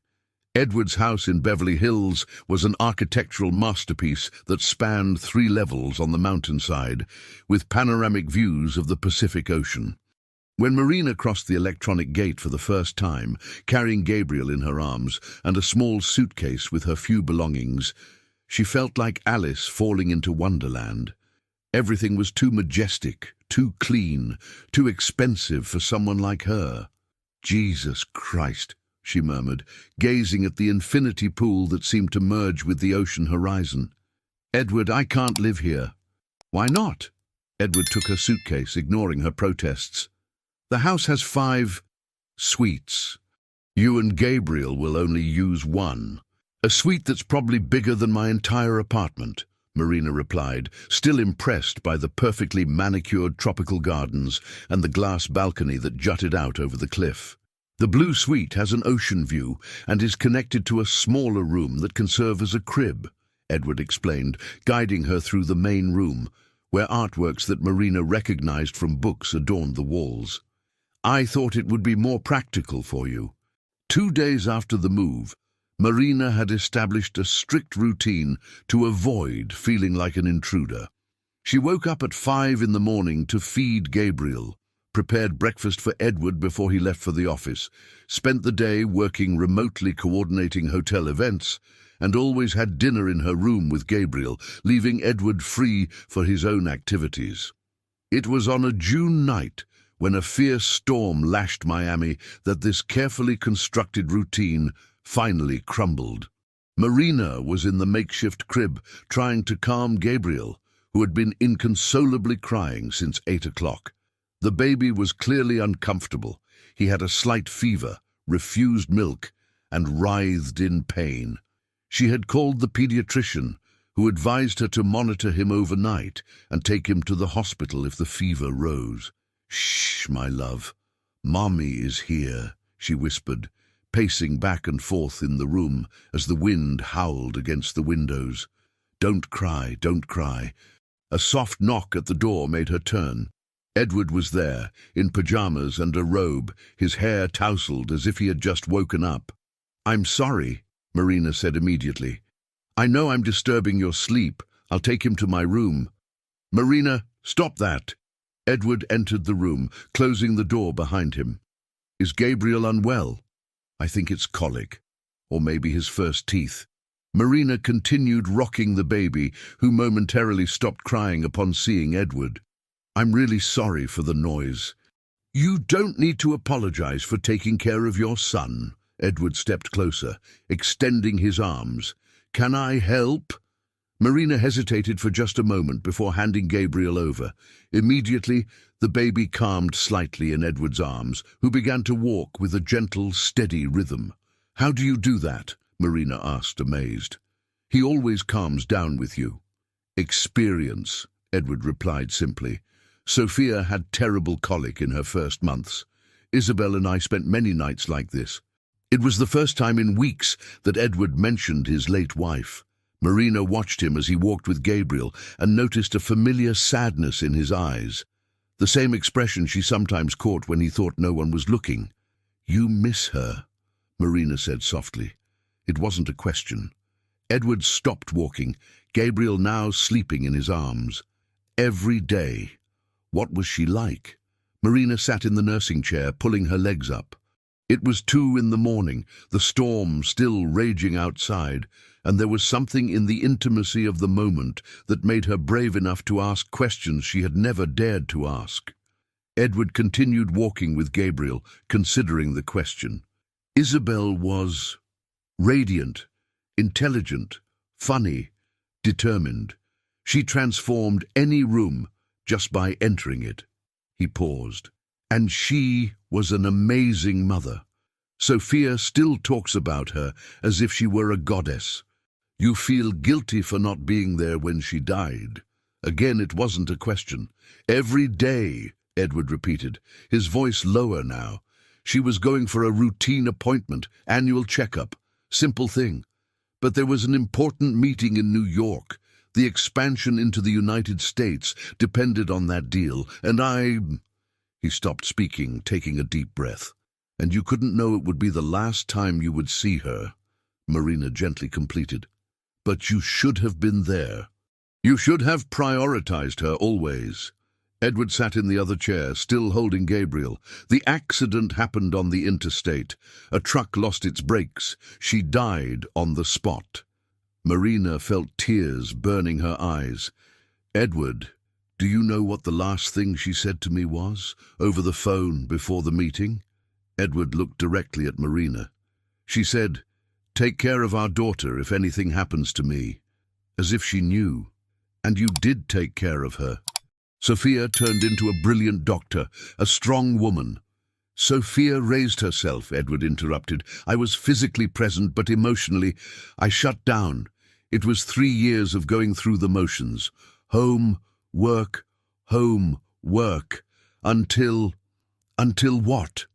Edward's house in Beverly Hills was an architectural masterpiece that spanned 3 levels on the mountainside, with panoramic views of the Pacific Ocean. When Marina crossed the electronic gate for the first time, carrying Gabriel in her arms and a small suitcase with her few belongings, she felt like Alice falling into Wonderland. Everything was too majestic, too clean, too expensive for someone like her. "Jesus Christ," she murmured, gazing at the infinity pool that seemed to merge with the ocean horizon. "Edward, I can't live here." "Why not?" Edward took her suitcase, ignoring her protests. "The house has 5 suites. You and Gabriel will only use 1. A suite that's probably bigger than my entire apartment," Marina replied, still impressed by the perfectly manicured tropical gardens and the glass balcony that jutted out over the cliff. "The blue suite has an ocean view and is connected to a smaller room that can serve as a crib," Edward explained, guiding her through the main room, where artworks that Marina recognized from books adorned the walls. "I thought it would be more practical for you." 2 days after the move, Marina had established a strict routine to avoid feeling like an intruder. She woke up at 5 in the morning to feed Gabriel, prepared breakfast for Edward before he left for the office, spent the day working remotely coordinating hotel events, and always had dinner in her room with Gabriel, leaving Edward free for his own activities. It was on a June night, when a fierce storm lashed Miami, that this carefully constructed routine finally crumbled. Marina was in the makeshift crib, trying to calm Gabriel, who had been inconsolably crying since 8 o'clock. The baby was clearly uncomfortable. He had a slight fever, refused milk, and writhed in pain. She had called the pediatrician, who advised her to monitor him overnight and take him to the hospital if the fever rose. "Shh, my love. Mommy is here," she whispered, pacing back and forth in the room as the wind howled against the windows. "Don't cry, don't cry." A soft knock at the door made her turn. Edward was there, in pajamas and a robe, his hair tousled as if he had just woken up. "I'm sorry," Marina said immediately. "I know I'm disturbing your sleep. I'll take him to my room." "Marina, stop that!" Edward entered the room, closing the door behind him. "Is Gabriel unwell?" "I think it's colic, or maybe his first teeth." Marina continued rocking the baby, who momentarily stopped crying upon seeing Edward. "I'm really sorry for the noise." "You don't need to apologize for taking care of your son." Edward stepped closer, extending his arms. "Can I help?" Marina hesitated for just a moment before handing Gabriel over. Immediately, the baby calmed slightly in Edward's arms, who began to walk with a gentle, steady rhythm. "How do you do that?" Marina asked, amazed. "He always calms down with you." "Experience," Edward replied simply. "Sophia had terrible colic in her first months. Isabel and I spent many nights like this." It was the first time in weeks that Edward mentioned his late wife. Marina watched him as he walked with Gabriel and noticed a familiar sadness in his eyes, the same expression she sometimes caught when he thought no one was looking. "You miss her," Marina said softly. It wasn't a question. Edward stopped walking, Gabriel now sleeping in his arms. Every day. What was she like? Marina sat in the nursing chair, pulling her legs up. It was 2 in the morning, the storm still raging outside, and there was something in the intimacy of the moment that made her brave enough to ask questions she had never dared to ask. Edward continued walking with Gabriel, considering the question. Isabel was radiant, intelligent, funny, determined. She transformed any room just by entering it. He paused. And she was an amazing mother. Sophia still talks about her as if she were a goddess. You feel guilty for not being there when she died. Again, it wasn't a question. Every day, Edward repeated, his voice lower now. She was going for a routine appointment, annual checkup. Simple thing. But there was an important meeting in New York. The expansion into the United States depended on that deal, and I... He stopped speaking, taking a deep breath. And you couldn't know it would be the last time you would see her, Marina gently completed. But you should have been there. You should have prioritized her always. Edward sat in the other chair, still holding Gabriel. The accident happened on the interstate. A truck lost its brakes. She died on the spot. Marina felt tears burning her eyes. Edward, do you know what the last thing she said to me was, over the phone before the meeting? Edward looked directly at Marina. She said, "Take care of our daughter if anything happens to me." As if she knew. And you did take care of her. Sophia turned into a brilliant doctor, a strong woman. Sophia raised herself, Edward interrupted. I was physically present, but emotionally, I shut down. It was 3 years of going through the motions. Home, work, until what?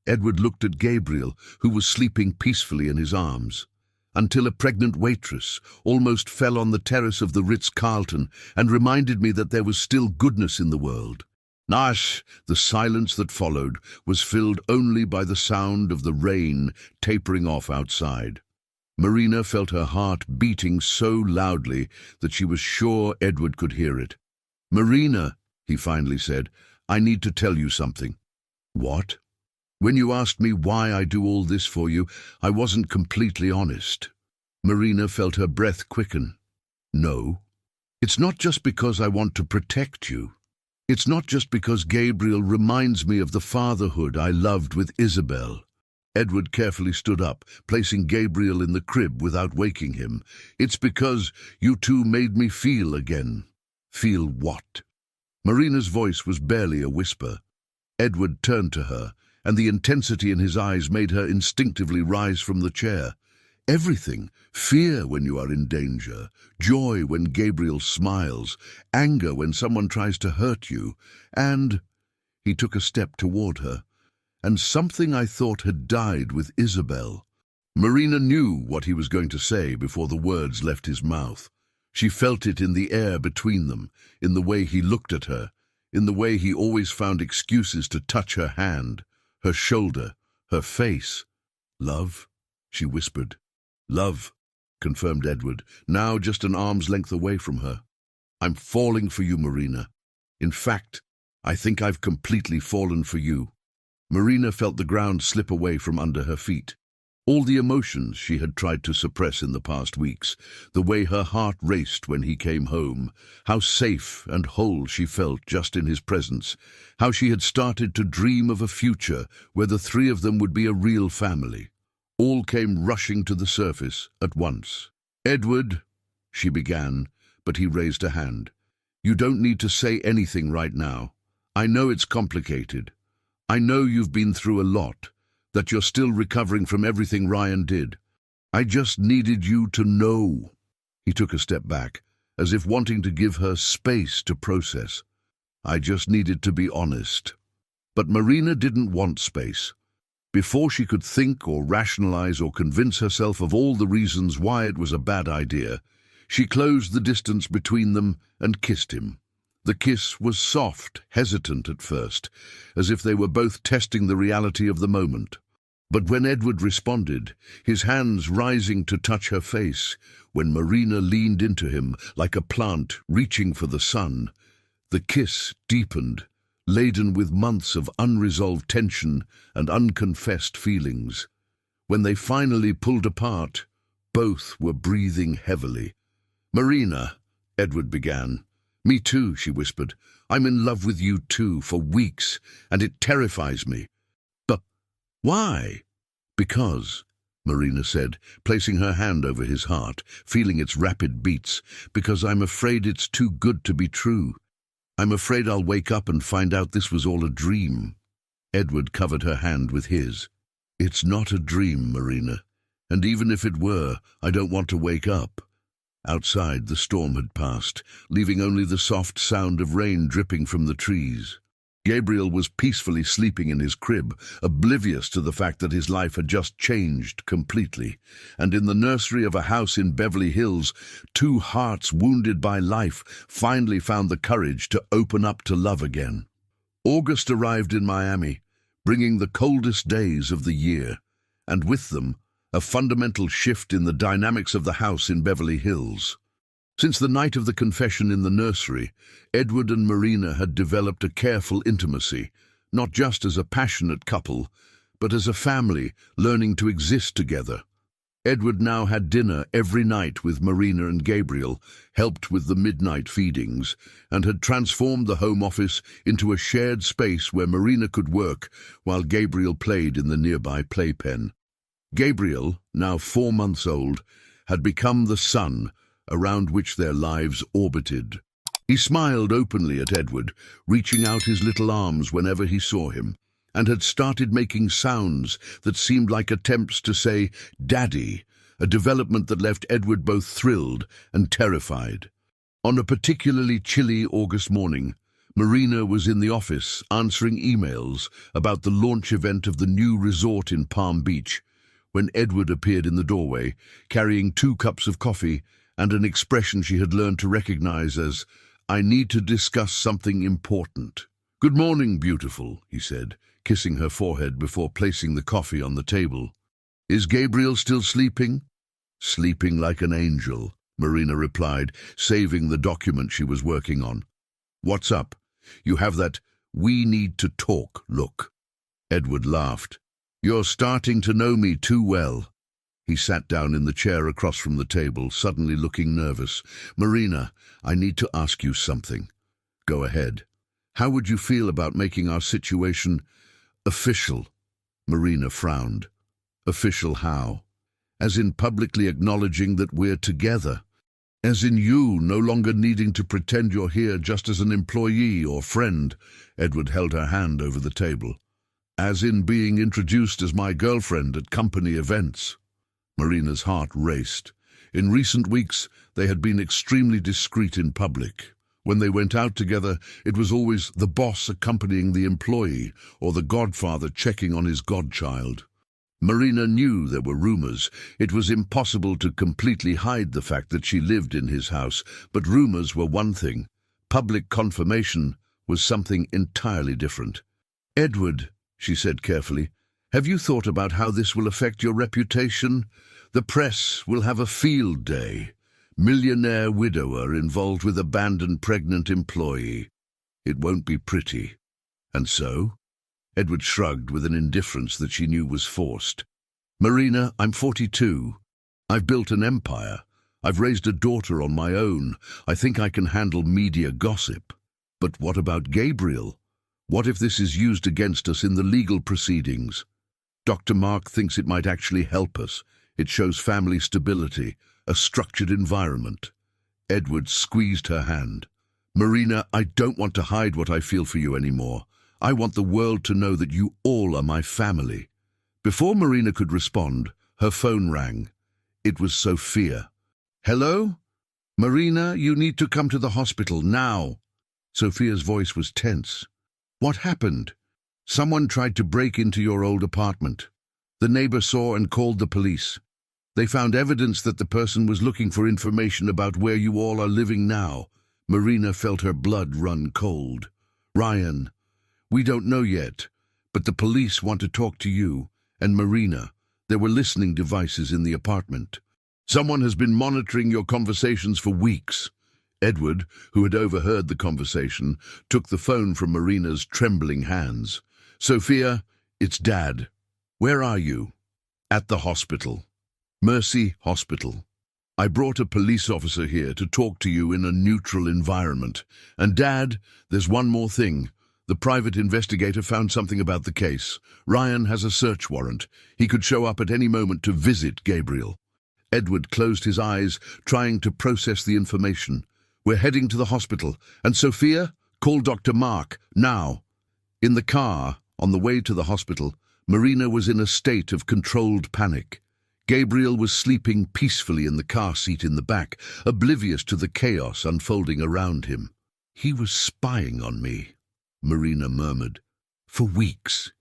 Edward looked at Gabriel, who was sleeping peacefully in his arms. Until a pregnant waitress almost fell on the terrace of the Ritz-Carlton and reminded me that there was still goodness in the world. Nash, the silence that followed, was filled only by the sound of the rain tapering off outside. Marina felt her heart beating so loudly that she was sure Edward could hear it. "Marina," he finally said, "I need to tell you something." "What?" "When you asked me why I do all this for you, I wasn't completely honest." Marina felt her breath quicken. "No. It's not just because I want to protect you. It's not just because Gabriel reminds me of the fatherhood I loved with Isabel." Edward carefully stood up, placing Gabriel in the crib without waking him. "It's because you two made me feel again." "Feel what?" Marina's voice was barely a whisper. Edward turned to her, and the intensity in his eyes made her instinctively rise from the chair. "Everything. Fear when you are in danger, joy when Gabriel smiles, anger when someone tries to hurt you, and—" He took a step toward her. "And something I thought had died with Isabel." Marina knew what he was going to say before the words left his mouth. She felt it in the air between them, in the way he looked at her, in the way he always found excuses to touch her hand, her shoulder, her face. "Love?" she whispered. "Love," confirmed Edward, now just an arm's length away from her. "I'm falling for you, Marina. In fact, I think I've completely fallen for you." Marina felt the ground slip away from under her feet. All the emotions she had tried to suppress in the past weeks, the way her heart raced when he came home, how safe and whole she felt just in his presence, how she had started to dream of a future where the three of them would be a real family, all came rushing to the surface at once. "Edward," she began, but he raised a hand. "You don't need to say anything right now. I know it's complicated. I know you've been through a lot, that you're still recovering from everything Ryan did. I just needed you to know." He took a step back, as if wanting to give her space to process. "I just needed to be honest." But Marina didn't want space. Before she could think or rationalize or convince herself of all the reasons why it was a bad idea, she closed the distance between them and kissed him. The kiss was soft, hesitant at first, as if they were both testing the reality of the moment. But when Edward responded, his hands rising to touch her face, when Marina leaned into him like a plant reaching for the sun, the kiss deepened, laden with months of unresolved tension and unconfessed feelings. When they finally pulled apart, both were breathing heavily. "Marina," Edward began. "Me too," she whispered. "I'm in love with you too, for weeks, and it terrifies me." "But why?" "Because," Marina said, placing her hand over his heart, feeling its rapid beats, "because I'm afraid it's too good to be true. I'm afraid I'll wake up and find out this was all a dream." Edward covered her hand with his. "It's not a dream, Marina, and even if it were, I don't want to wake up." Outside, the storm had passed, leaving only the soft sound of rain dripping from the trees. Gabriel was peacefully sleeping in his crib, oblivious to the fact that his life had just changed completely. And in the nursery of a house in Beverly Hills, two hearts wounded by life finally found the courage to open up to love again. August arrived in Miami, bringing the coldest days of the year, and with them, a fundamental shift in the dynamics of the house in Beverly Hills. Since the night of the confession in the nursery, Edward and Marina had developed a careful intimacy, not just as a passionate couple, but as a family learning to exist together. Edward now had dinner every night with Marina and Gabriel, helped with the midnight feedings, and had transformed the home office into a shared space where Marina could work while Gabriel played in the nearby playpen. Gabriel, now 4 months old, had become the sun around which their lives orbited. He smiled openly at Edward, reaching out his little arms whenever he saw him, and had started making sounds that seemed like attempts to say, "Daddy," a development that left Edward both thrilled and terrified. On a particularly chilly August morning, Marina was in the office answering emails about the launch event of the new resort in Palm Beach, when Edward appeared in the doorway, carrying 2 cups of coffee and an expression she had learned to recognize as, "I need to discuss something important." "Good morning, beautiful," he said, kissing her forehead before placing the coffee on the table. "Is Gabriel still sleeping?" "Sleeping like an angel," Marina replied, saving the document she was working on. "What's up? You have that 'we need to talk' look." Edward laughed. "You're starting to know me too well." He sat down in the chair across from the table, suddenly looking nervous. "Marina, I need to ask you something." "Go ahead." "How would you feel about making our situation official?" Marina frowned. "Official how?" "As in publicly acknowledging that we're together. As in you no longer needing to pretend you're here just as an employee or friend." Edward held her hand over the table. "As in being introduced as my girlfriend at company events." Marina's heart raced. In recent weeks, they had been extremely discreet in public. When they went out together, it was always the boss accompanying the employee or the godfather checking on his godchild. Marina knew there were rumors. It was impossible to completely hide the fact that she lived in his house, but rumors were one thing. Public confirmation was something entirely different. "Edward," she said carefully, "have you thought about how this will affect your reputation? The press will have a field day. Millionaire widower involved with abandoned pregnant employee. It won't be pretty." "And so?" Edward shrugged with an indifference that she knew was forced. "Marina, I'm 42. I've built an empire. I've raised a daughter on my own. I think I can handle media gossip. But what about Gabriel? What if this is used against us in the legal proceedings? Dr. Mark thinks it might actually help us. It shows family stability, a structured environment." Edward squeezed her hand. "Marina, I don't want to hide what I feel for you anymore. I want the world to know that you all are my family." Before Marina could respond, her phone rang. It was Sophia. "Hello? Marina, you need to come to the hospital now." Sophia's voice was tense. "What happened?" "Someone tried to break into your old apartment. The neighbor saw and called the police. They found evidence that the person was looking for information about where you all are living now." Marina felt her blood run cold. "Ryan, we don't know yet, but the police want to talk to you and Marina. There were listening devices in the apartment. Someone has been monitoring your conversations for weeks." Edward, who had overheard the conversation, took the phone from Marina's trembling hands. "Sophia, it's Dad. Where are you?" "At the hospital. Mercy Hospital. I brought a police officer here to talk to you in a neutral environment. And Dad, there's one more thing. The private investigator found something about the case. Ryan has a search warrant. He could show up at any moment to visit Gabriel." Edward closed his eyes, trying to process the information. "We're heading to the hospital. And Sophia, call Dr. Mark, now." In the car, on the way to the hospital, Marina was in a state of controlled panic. Gabriel was sleeping peacefully in the car seat in the back, oblivious to the chaos unfolding around him. "He was spying on me." Marina murmured. For weeks.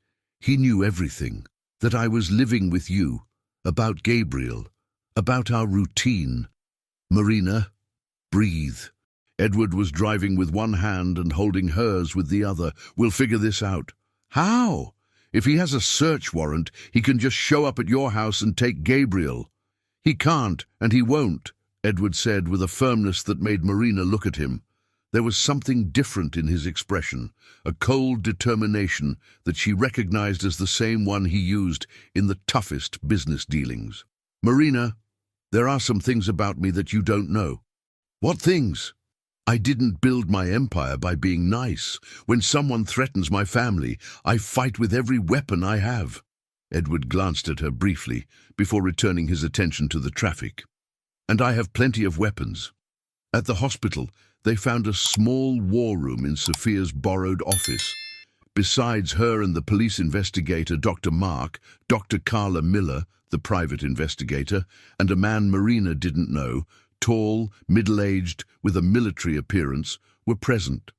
He knew everything. That I was living with you. About Gabriel. About our routine. Marina, breathe. Edward was driving with one hand and holding hers with the other. We'll figure this out. How? If he has a search warrant, he can just show up at your house and take Gabriel. He can't, and he won't, Edward said with a firmness that made Marina look at him. There was something different in his expression, a cold determination that she recognized as the same one he used in the toughest business dealings. Marina, there are some things about me that you don't know. What things? I didn't build my empire by being nice. When someone threatens my family, I fight with every weapon I have. Edward glanced at her briefly before returning his attention to the traffic. And I have plenty of weapons. At the hospital, they found a small war room in Sophia's borrowed office. Besides her and the police investigator, Dr. Mark, Dr. Carla Miller, the private investigator, and a man Marina didn't know, tall, middle-aged, with a military appearance, were present.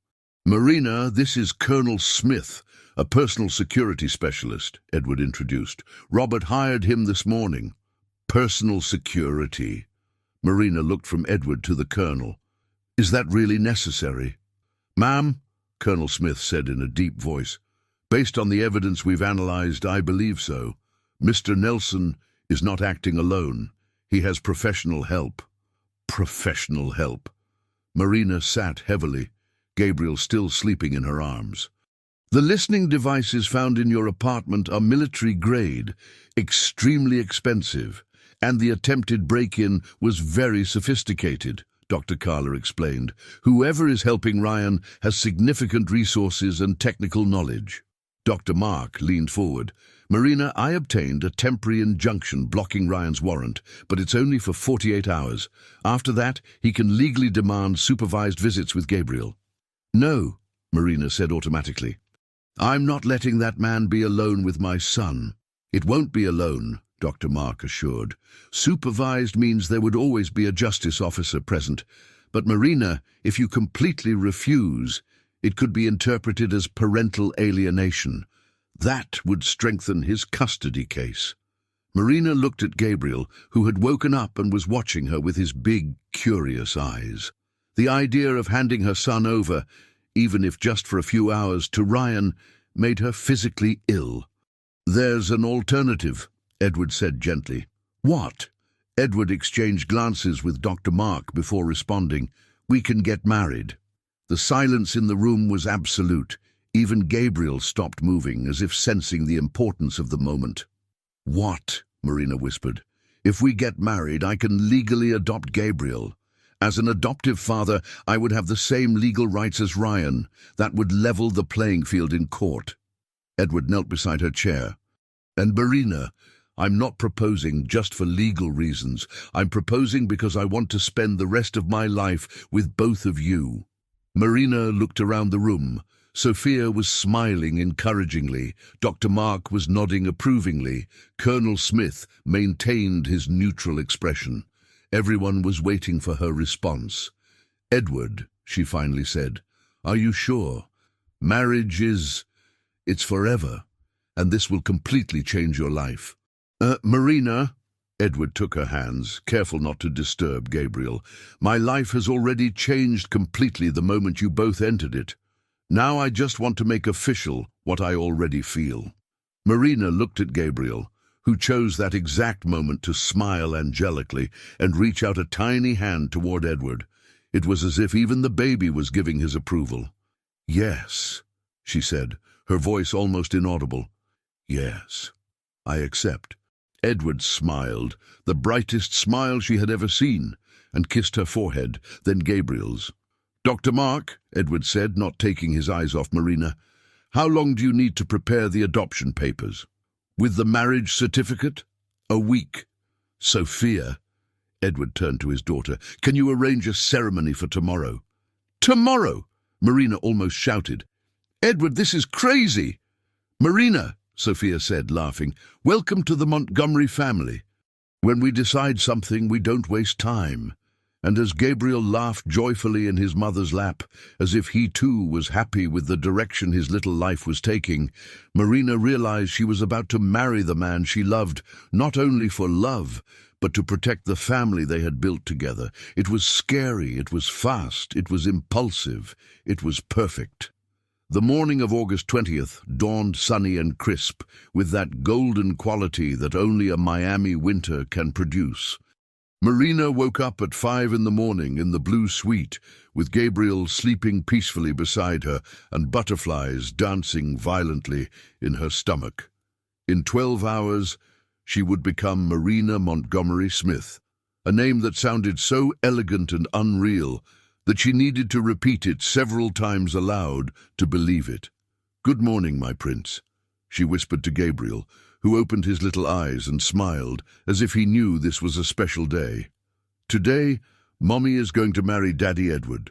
Marina, this is Colonel Smith, a personal security specialist, Edward introduced. Robert hired him this morning. Personal security. Marina looked from Edward to the colonel. Is that really necessary? Ma'am, Colonel Smith said in a deep voice, based on the evidence we've analyzed, I believe so. Mr. Nelson is not acting alone. He has professional help. Professional help. Marina sat heavily, Gabriel still sleeping in her arms. The listening devices found in your apartment are military grade, extremely expensive, and the attempted break-in was very sophisticated, Dr. Carla explained. Whoever is helping Ryan has significant resources and technical knowledge. Dr. Mark leaned forward. Marina, I obtained a temporary injunction blocking Ryan's warrant, but it's only for 48 hours. After that, he can legally demand supervised visits with Gabriel. No, Marina said automatically. I'm not letting that man be alone with my son. It won't be alone, Dr. Mark assured. Supervised means there would always be a justice officer present. But Marina, if you completely refuse, it could be interpreted as parental alienation. That would strengthen his custody case. Marina looked at Gabriel, who had woken up and was watching her with his big, curious eyes. The idea of handing her son over, even if just for a few hours, to Ryan made her physically ill. There's an alternative, Edward said gently. What? Edward exchanged glances with Dr. Mark before responding. We can get married. The silence in the room was absolute. Even Gabriel stopped moving, as if sensing the importance of the moment. What? Marina whispered. If we get married, I can legally adopt Gabriel. As an adoptive father, I would have the same legal rights as Ryan. That would level the playing field in court. Edward knelt beside her chair. And Marina, I'm not proposing just for legal reasons. I'm proposing because I want to spend the rest of my life with both of you. Marina looked around the room. Sophia was smiling encouragingly. Dr. Mark was nodding approvingly. Colonel Smith maintained his neutral expression. Everyone was waiting for her response. Edward, she finally said, are you sure? Marriage it's forever, and this will completely change your life. Marina, Edward took her hands, careful not to disturb Gabriel. My life has already changed completely the moment you both entered it. Now I just want to make official what I already feel. Marina looked at Gabriel, who chose that exact moment to smile angelically and reach out a tiny hand toward Edward. It was as if even the baby was giving his approval. Yes, she said, her voice almost inaudible. Yes, I accept. Edward smiled, the brightest smile she had ever seen, and kissed her forehead, then Gabriel's. Dr. Mark, Edward said, not taking his eyes off Marina, how long do you need to prepare the adoption papers? With the marriage certificate? A week. Sophia, Edward turned to his daughter, can you arrange a ceremony for tomorrow? Tomorrow? Marina almost shouted. Edward, this is crazy. Marina, Sophia said, laughing, welcome to the Montgomery family. When we decide something, we don't waste time. And as Gabriel laughed joyfully in his mother's lap, as if he too was happy with the direction his little life was taking, Marina realized she was about to marry the man she loved, not only for love, but to protect the family they had built together. It was scary, it was fast, it was impulsive, it was perfect. The morning of August 20th dawned sunny and crisp, with that golden quality that only a Miami winter can produce. Marina woke up at 5 in the morning in the blue suite, with Gabriel sleeping peacefully beside her and butterflies dancing violently in her stomach. In 12 hours, she would become Marina Montgomery Smith, a name that sounded so elegant and unreal that she needed to repeat it several times aloud to believe it. "Good morning, my prince," she whispered to Gabriel, who opened his little eyes and smiled, as if he knew this was a special day. "Today, Mommy is going to marry Daddy Edward."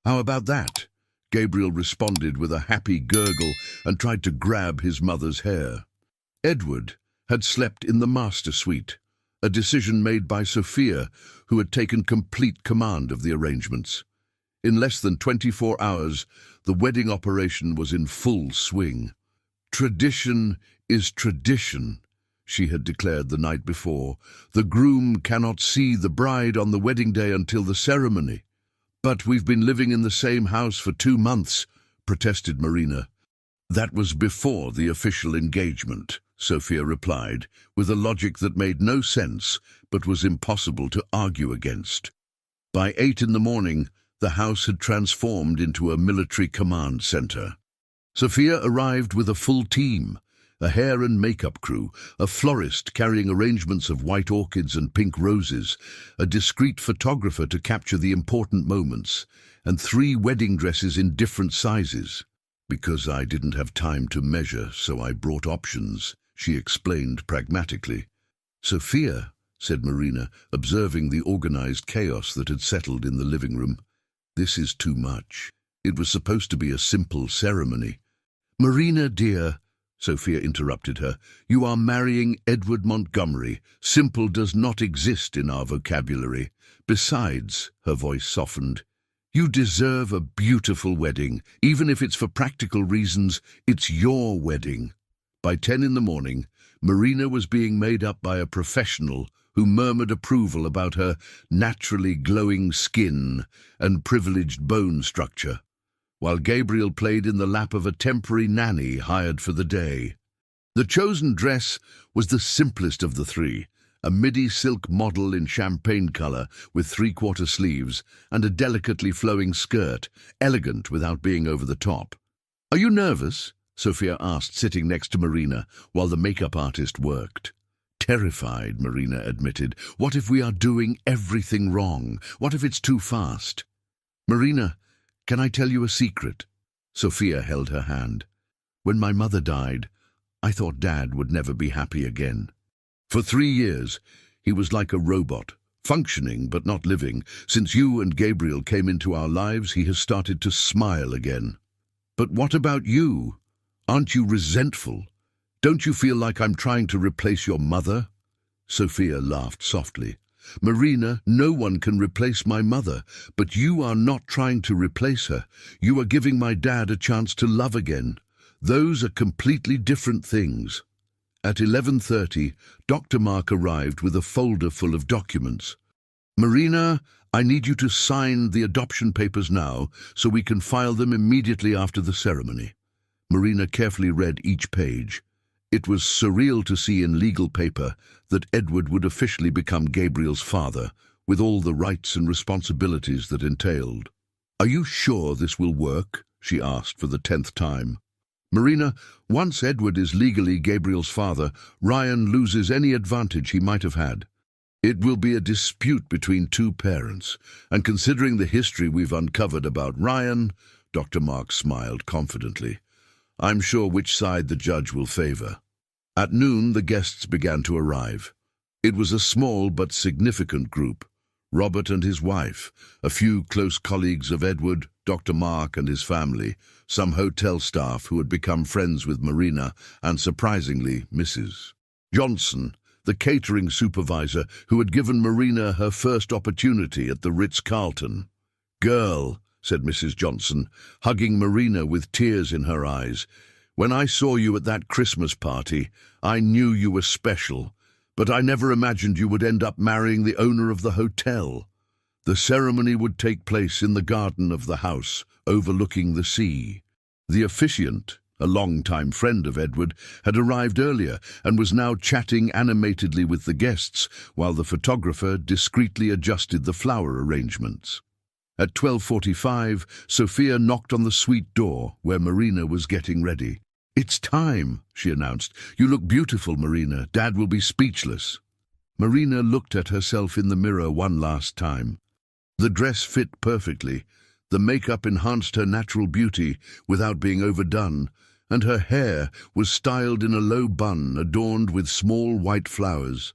"How about that?" Gabriel responded with a happy gurgle and tried to grab his mother's hair. Edward had slept in the master suite, a decision made by Sophia, who had taken complete command of the arrangements. In less than 24 hours, the wedding operation was in full swing. "Tradition is tradition," she had declared the night before. "The groom cannot see the bride on the wedding day until the ceremony." "But we've been living in the same house for 2 months," protested Marina. "That was before the official engagement," Sophia replied, with a logic that made no sense but was impossible to argue against. By 8 in the morning, the house had transformed into a military command center. Sophia arrived with a full team, a hair and makeup crew, a florist carrying arrangements of white orchids and pink roses, a discreet photographer to capture the important moments, and 3 wedding dresses in different sizes. "Because I didn't have time to measure, so I brought options," she explained pragmatically. "Sophia," said Marina, observing the organized chaos that had settled in the living room, "this is too much. It was supposed to be a simple ceremony." "Marina, dear," Sophia interrupted her, "you are marrying Edward Montgomery. Simple does not exist in our vocabulary. Besides," her voice softened, "you deserve a beautiful wedding. Even if it's for practical reasons, it's your wedding." By 10 in the morning, Marina was being made up by a professional who murmured approval about her naturally glowing skin and privileged bone structure, while Gabriel played in the lap of a temporary nanny hired for the day. The chosen dress was the simplest of the 3, a midi silk model in champagne color with 3/4 sleeves and a delicately flowing skirt, elegant without being over the top. "Are you nervous?" Sophia asked, sitting next to Marina while the makeup artist worked. "Terrified," Marina admitted. "What if we are doing everything wrong? What if it's too fast?" "Marina, can I tell you a secret?" Sophia held her hand. "When my mother died, I thought Dad would never be happy again. For 3 years, he was like a robot, functioning but not living. Since you and Gabriel came into our lives, he has started to smile again." "But what about you? Aren't you resentful? Don't you feel like I'm trying to replace your mother?" Sophia laughed softly. "Marina, no one can replace my mother, but you are not trying to replace her. You are giving my dad a chance to love again. Those are completely different things." At 11:30, Dr. Mark arrived with a folder full of documents. "Marina, I need you to sign the adoption papers now so we can file them immediately after the ceremony." Marina carefully read each page. It was surreal to see in legal paper that Edward would officially become Gabriel's father, with all the rights and responsibilities that entailed. "Are you sure this will work?" she asked for the 10th time. "Marina, once Edward is legally Gabriel's father, Ryan loses any advantage he might have had. It will be a dispute between 2 parents, and considering the history we've uncovered about Ryan," Dr. Mark smiled confidently, "I'm sure which side the judge will favor." At noon, the guests began to arrive. It was a small but significant group. Robert and his wife, a few close colleagues of Edward, Dr. Mark and his family, some hotel staff who had become friends with Marina, and surprisingly, Mrs. Johnson, the catering supervisor who had given Marina her first opportunity at the Ritz-Carlton. "Girl," said Mrs. Johnson, hugging Marina with tears in her eyes, "when I saw you at that Christmas party, I knew you were special, but I never imagined you would end up marrying the owner of the hotel." The ceremony would take place in the garden of the house, overlooking the sea. The officiant, a long-time friend of Edward, had arrived earlier and was now chatting animatedly with the guests, while the photographer discreetly adjusted the flower arrangements. At 12:45, Sophia knocked on the suite door, where Marina was getting ready. "It's time," she announced. "You look beautiful, Marina. Dad will be speechless." Marina looked at herself in the mirror one last time. The dress fit perfectly, the makeup enhanced her natural beauty without being overdone, and her hair was styled in a low bun adorned with small white flowers.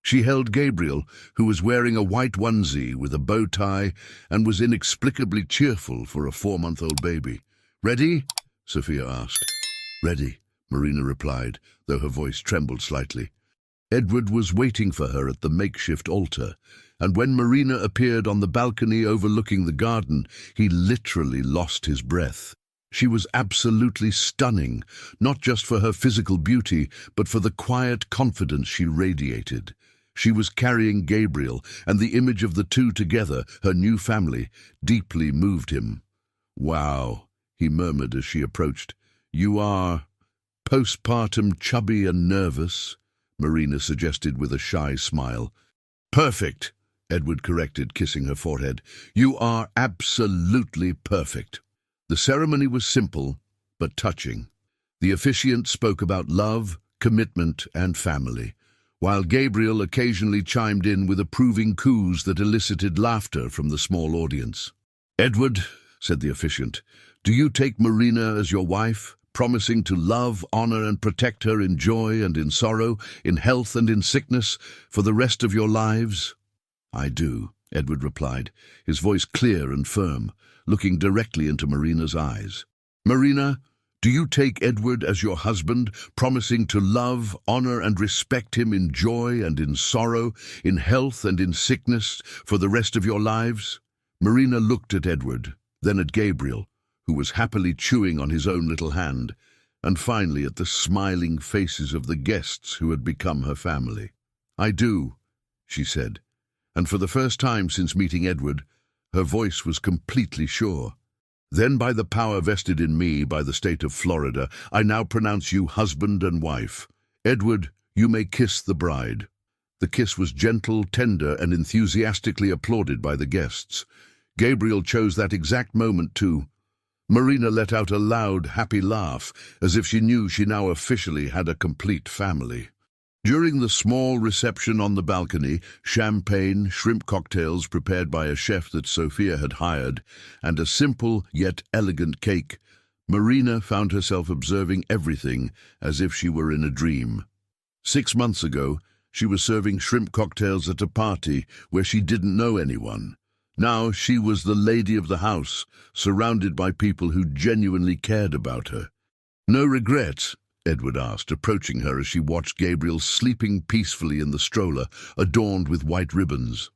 She held Gabriel, who was wearing a white onesie with a bow tie and was inexplicably cheerful for a 4-month-old baby. "Ready?" Sophia asked. "Ready," Marina replied, though her voice trembled slightly. Edward was waiting for her at the makeshift altar, and when Marina appeared on the balcony overlooking the garden, he literally lost his breath. She was absolutely stunning, not just for her physical beauty, but for the quiet confidence she radiated. She was carrying Gabriel, and the image of the two together, her new family, deeply moved him. "Wow," he murmured as she approached. "You are postpartum chubby and nervous," Marina suggested with a shy smile. "Perfect," Edward corrected, kissing her forehead. "You are absolutely perfect." The ceremony was simple, but touching. The officiant spoke about love, commitment, and family, while Gabriel occasionally chimed in with approving coos that elicited laughter from the small audience. "Edward," said the officiant, "do you take Marina as your wife, promising to love, honor, and protect her in joy and in sorrow, in health and in sickness, for the rest of your lives?" "I do," Edward replied, his voice clear and firm, looking directly into Marina's eyes. "Marina, do you take Edward as your husband, promising to love, honor, and respect him in joy and in sorrow, in health and in sickness, for the rest of your lives?" Marina looked at Edward, then at Gabriel, who was happily chewing on his own little hand, and finally at the smiling faces of the guests who had become her family. "I do," she said, and for the first time since meeting Edward, her voice was completely sure. "Then by the power vested in me by the state of Florida, I now pronounce you husband and wife. Edward, you may kiss the bride." The kiss was gentle, tender, and enthusiastically applauded by the guests. Gabriel chose that exact moment too. Marina let out a loud, happy laugh, as if she knew she now officially had a complete family. During the small reception on the balcony, champagne, shrimp cocktails prepared by a chef that Sophia had hired, and a simple yet elegant cake, Marina found herself observing everything as if she were in a dream. 6 months ago, she was serving shrimp cocktails at a party where she didn't know anyone. Now she was the lady of the house, surrounded by people who genuinely cared about her. "No regrets?" Edward asked, approaching her as she watched Gabriel sleeping peacefully in the stroller, adorned with white ribbons.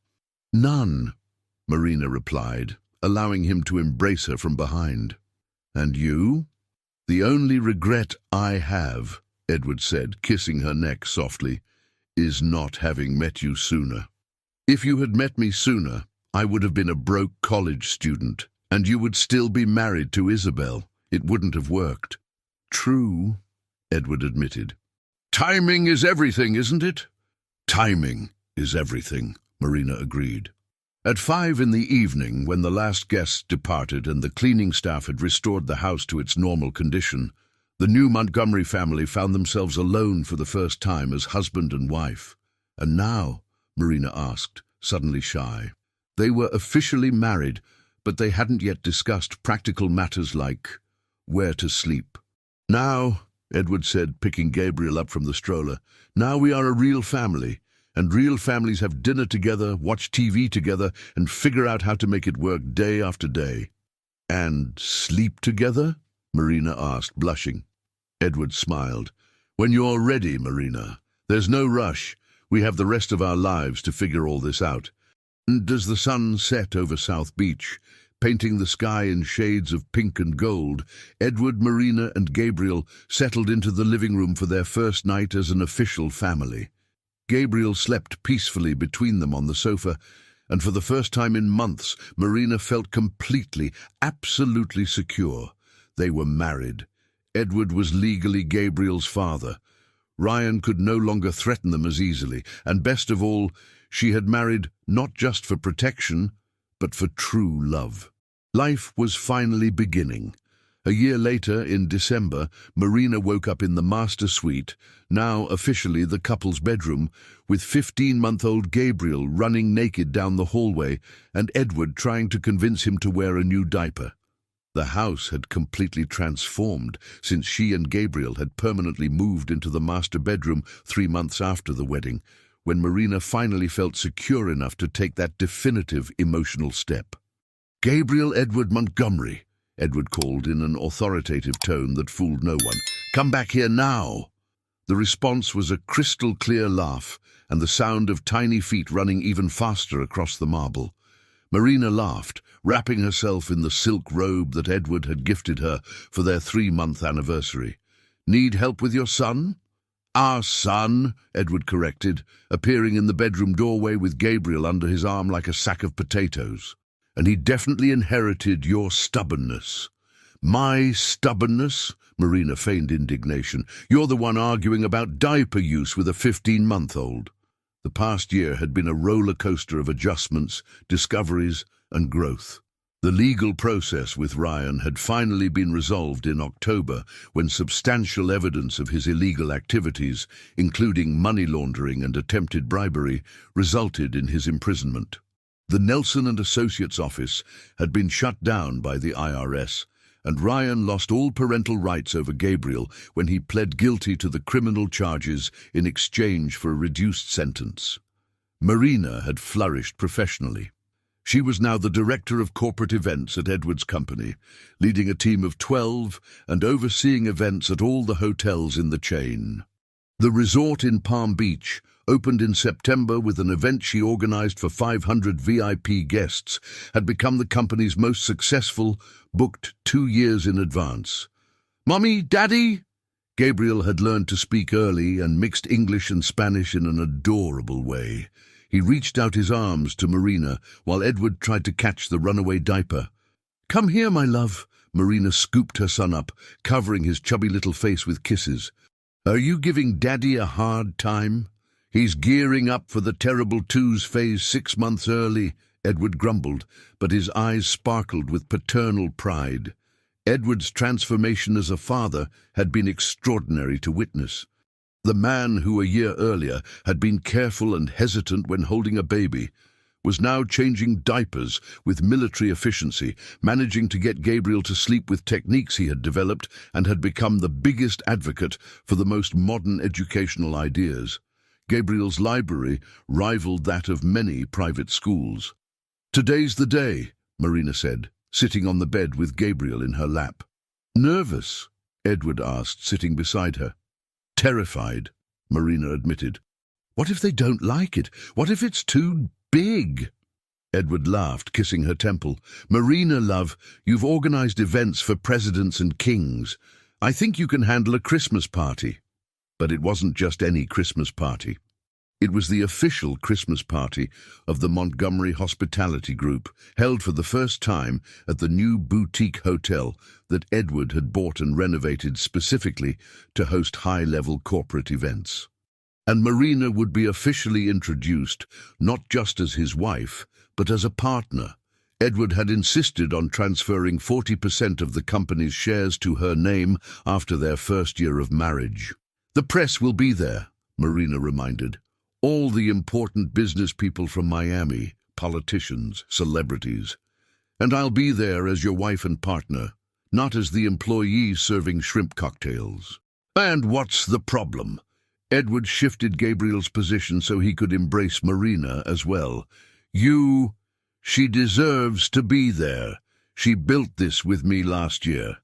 "None," Marina replied, allowing him to embrace her from behind. "And you?" "The only regret I have," Edward said, kissing her neck softly, "is not having met you sooner. If you had met me sooner, I would have been a broke college student, and you would still be married to Isabel. It wouldn't have worked." "True," Edward admitted. "Timing is everything, isn't it?" "Timing is everything," Marina agreed. At 5 in the evening, when the last guests departed and the cleaning staff had restored the house to its normal condition, the new Montgomery family found themselves alone for the first time as husband and wife. "And now?" Marina asked, suddenly shy. They were officially married, but they hadn't yet discussed practical matters like where to sleep. "Now," Edward said, picking Gabriel up from the stroller, "now we are a real family, and real families have dinner together, watch TV together, and figure out how to make it work day after day." "And sleep together?" Marina asked, blushing. Edward smiled. "When you're ready, Marina. There's no rush. We have the rest of our lives to figure all this out. And as the sun set over South Beach, painting the sky in shades of pink and gold, Edward, Marina and Gabriel settled into the living room for their first night as an official family. Gabriel slept peacefully between them on the sofa, and for the first time in months, Marina felt completely, absolutely secure. They were married. Edward was legally Gabriel's father. Ryan could no longer threaten them as easily, and best of all, she had married not just for protection, but for true love. Life was finally beginning. A year later, in December, Marina woke up in the master suite, now officially the couple's bedroom, with 15-month-old Gabriel running naked down the hallway and Edward trying to convince him to wear a new diaper. The house had completely transformed since she and Gabriel had permanently moved into the master bedroom 3 months after the wedding, when Marina finally felt secure enough to take that definitive emotional step. "Gabriel Edward Montgomery," Edward called in an authoritative tone that fooled no one. "Come back here now." The response was a crystal-clear laugh and the sound of tiny feet running even faster across the marble. Marina laughed, wrapping herself in the silk robe that Edward had gifted her for their 3-month anniversary. "Need help with your son?" "Our son," Edward corrected, appearing in the bedroom doorway with Gabriel under his arm like a sack of potatoes. "And he definitely inherited your stubbornness." "My stubbornness?" Marina feigned indignation. "You're the one arguing about diaper use with a 15-month-old. The past year had been a roller coaster of adjustments, discoveries, and growth. The legal process with Ryan had finally been resolved in October, when substantial evidence of his illegal activities, including money laundering and attempted bribery, resulted in his imprisonment. The Nelson and Associates office had been shut down by the IRS, and Ryan lost all parental rights over Gabriel when he pled guilty to the criminal charges in exchange for a reduced sentence. Marina had flourished professionally. She was now the director of corporate events at Edward's company, leading a team of 12 and overseeing events at all the hotels in the chain. The resort in Palm Beach opened in September with an event she organized for 500 VIP guests, had become the company's most successful, booked 2 years in advance. "Mommy, Daddy?" Gabriel had learned to speak early and mixed English and Spanish in an adorable way. He reached out his arms to Marina while Edward tried to catch the runaway diaper. "Come here, my love." Marina scooped her son up, covering his chubby little face with kisses. "Are you giving Daddy a hard time?" "He's gearing up for the terrible twos phase 6 months early," Edward grumbled, but his eyes sparkled with paternal pride. Edward's transformation as a father had been extraordinary to witness. The man who a year earlier had been careful and hesitant when holding a baby was now changing diapers with military efficiency, managing to get Gabriel to sleep with techniques he had developed, and had become the biggest advocate for the most modern educational ideas. Gabriel's library rivaled that of many private schools. "Today's the day," Marina said, sitting on the bed with Gabriel in her lap. "Nervous?" Edward asked, sitting beside her. "Terrified," Marina admitted. "What if they don't like it? What if it's too big?" Edward laughed, kissing her temple. "Marina, love, you've organized events for presidents and kings. I think you can handle a Christmas party." But it wasn't just any Christmas party. It was the official Christmas party of the Montgomery Hospitality Group, held for the first time at the new boutique hotel that Edward had bought and renovated specifically to host high-level corporate events. And Marina would be officially introduced not just as his wife, but as a partner. Edward had insisted on transferring 40% of the company's shares to her name after their first year of marriage. "The press will be there," Marina reminded. "All the important business people from Miami, politicians, celebrities. And I'll be there as your wife and partner, not as the employee serving shrimp cocktails." "And what's the problem?" Edward shifted Gabriel's position so he could embrace Marina as well. She deserves to be there. She built this with me last year."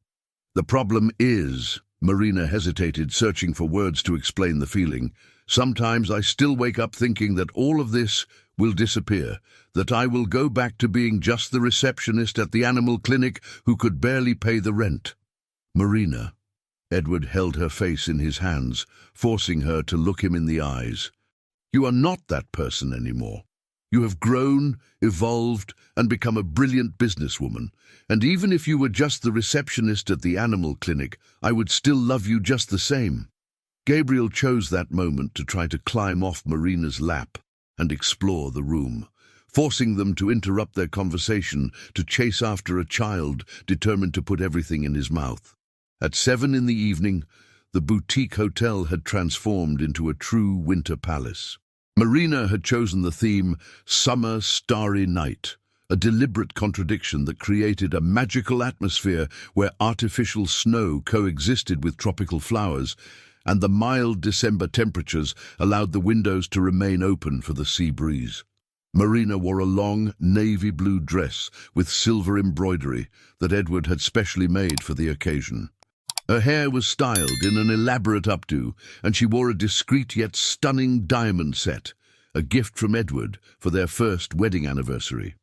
"The problem is," Marina hesitated, searching for words to explain the feeling, Sometimes I still wake up thinking that all of this will disappear, that I will go back to being just the receptionist at the animal clinic who could barely pay the rent. Marina. Edward held her face in his hands, forcing her to look him in the eyes. You are not that person anymore. You have grown, evolved, and become a brilliant businesswoman. And even if you were just the receptionist at the animal clinic, I would still love you just the same. Gabriel chose that moment to try to climb off Marina's lap and explore the room, forcing them to interrupt their conversation to chase after a child determined to put everything in his mouth. At 7 in the evening, the boutique hotel had transformed into a true winter palace. Marina had chosen the theme Summer Starry Night, a deliberate contradiction that created a magical atmosphere where artificial snow coexisted with tropical flowers, and the mild December temperatures allowed the windows to remain open for the sea breeze. Marina wore a long navy blue dress with silver embroidery that Edward had specially made for the occasion. Her hair was styled in an elaborate updo, and she wore a discreet yet stunning diamond set, a gift from Edward for their first wedding anniversary.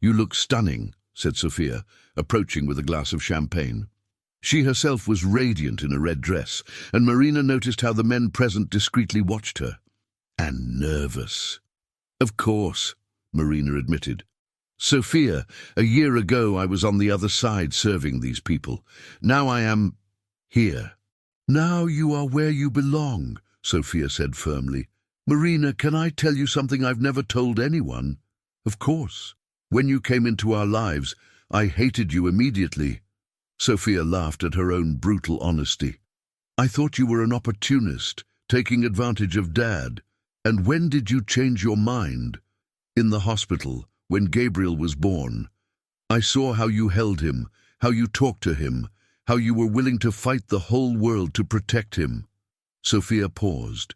You look stunning, said Sophia, approaching with a glass of champagne. She herself was radiant in a red dress, and Marina noticed how the men present discreetly watched her. And nervous. Of course, Marina admitted. Sophia, a year ago I was on the other side serving these people. Now I am here. Now you are where you belong, Sophia said firmly. Marina, can I tell you something I've never told anyone? Of course. When you came into our lives, I hated you immediately. Sophia laughed at her own brutal honesty. I thought you were an opportunist, taking advantage of Dad. And when did you change your mind? In the hospital, when Gabriel was born. I saw how you held him, how you talked to him, how you were willing to fight the whole world to protect him. Sophia paused.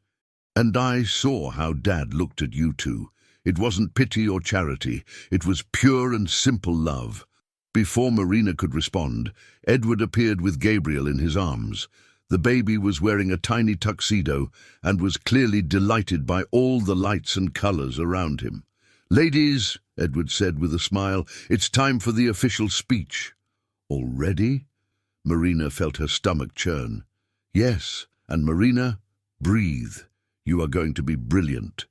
And I saw how Dad looked at you two. It wasn't pity or charity. It was pure and simple love. Before Marina could respond, Edward appeared with Gabriel in his arms. The baby was wearing a tiny tuxedo and was clearly delighted by all the lights and colors around him. Ladies, Edward said with a smile, it's time for the official speech. Already? Marina felt her stomach churn. Yes, and Marina, breathe. You are going to be brilliant.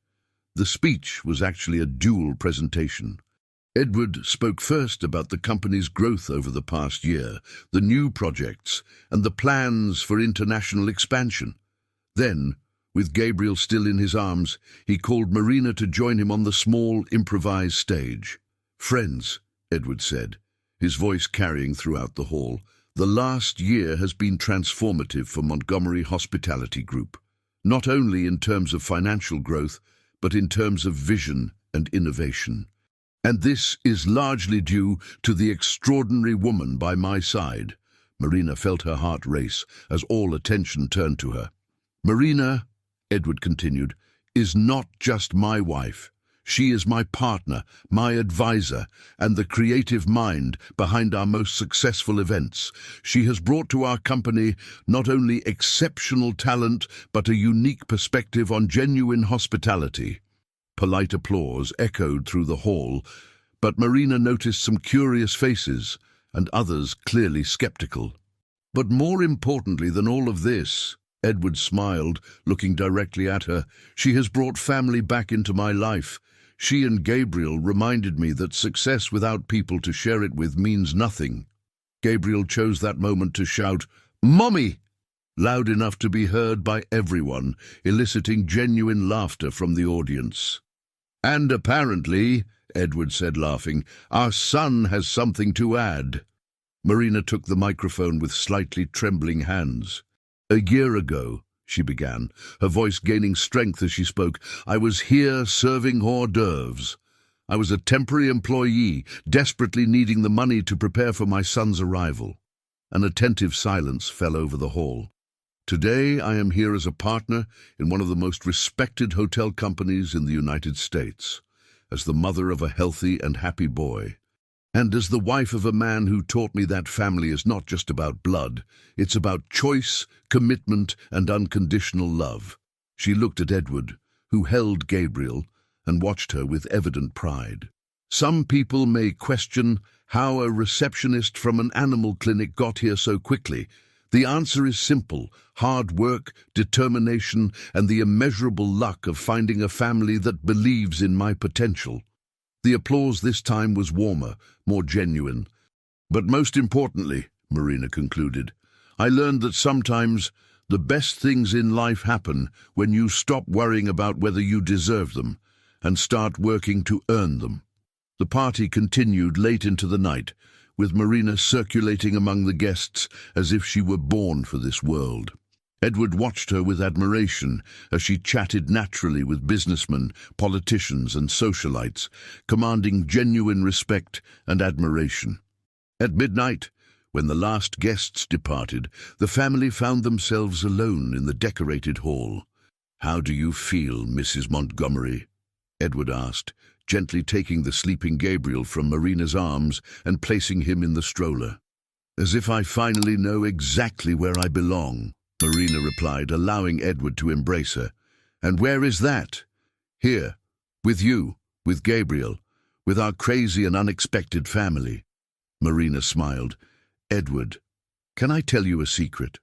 The speech was actually a dual presentation. Edward spoke first about the company's growth over the past year, the new projects, and the plans for international expansion. Then, with Gabriel still in his arms, he called Marina to join him on the small, improvised stage. Friends, Edward said, his voice carrying throughout the hall, the last year has been transformative for Montgomery Hospitality Group, not only in terms of financial growth, but in terms of vision and innovation. And this is largely due to the extraordinary woman by my side. Marina felt her heart race as all attention turned to her. Marina, Edward continued, is not just my wife. She is my partner, my advisor, and the creative mind behind our most successful events. She has brought to our company not only exceptional talent, but a unique perspective on genuine hospitality. Polite applause echoed through the hall, but Marina noticed some curious faces, and others clearly skeptical. But more importantly than all of this, Edward smiled, looking directly at her, she has brought family back into my life. She and Gabriel reminded me that success without people to share it with means nothing. Gabriel chose that moment to shout, "Mommy!" loud enough to be heard by everyone, eliciting genuine laughter from the audience. And apparently, Edward said laughing, our son has something to add. Marina took the microphone with slightly trembling hands. A year ago, she began, her voice gaining strength as she spoke, I was here serving hors d'oeuvres. I was a temporary employee, desperately needing the money to prepare for my son's arrival. An attentive silence fell over the hall. Today I am here as a partner in one of the most respected hotel companies in the United States, as the mother of a healthy and happy boy, and as the wife of a man who taught me that family is not just about blood, it's about choice, commitment, and unconditional love. She looked at Edward, who held Gabriel, and watched her with evident pride. Some people may question how a receptionist from an animal clinic got here so quickly. The answer is simple: hard work, determination, and the immeasurable luck of finding a family that believes in my potential. The applause this time was warmer, more genuine. But most importantly, Marina concluded, I learned that sometimes the best things in life happen when you stop worrying about whether you deserve them and start working to earn them. The party continued late into the night, with Marina circulating among the guests as if she were born for this world. Edward watched her with admiration as she chatted naturally with businessmen, politicians, and socialites, commanding genuine respect and admiration. At midnight, when the last guests departed, the family found themselves alone in the decorated hall. "How do you feel, Mrs. Montgomery?" Edward asked, gently taking the sleeping Gabriel from Marina's arms and placing him in the stroller. "As if I finally know exactly where I belong," Marina replied, allowing Edward to embrace her. "And where is that?" "Here, with you, with Gabriel, with our crazy and unexpected family." Marina smiled. "Edward, can I tell you a secret?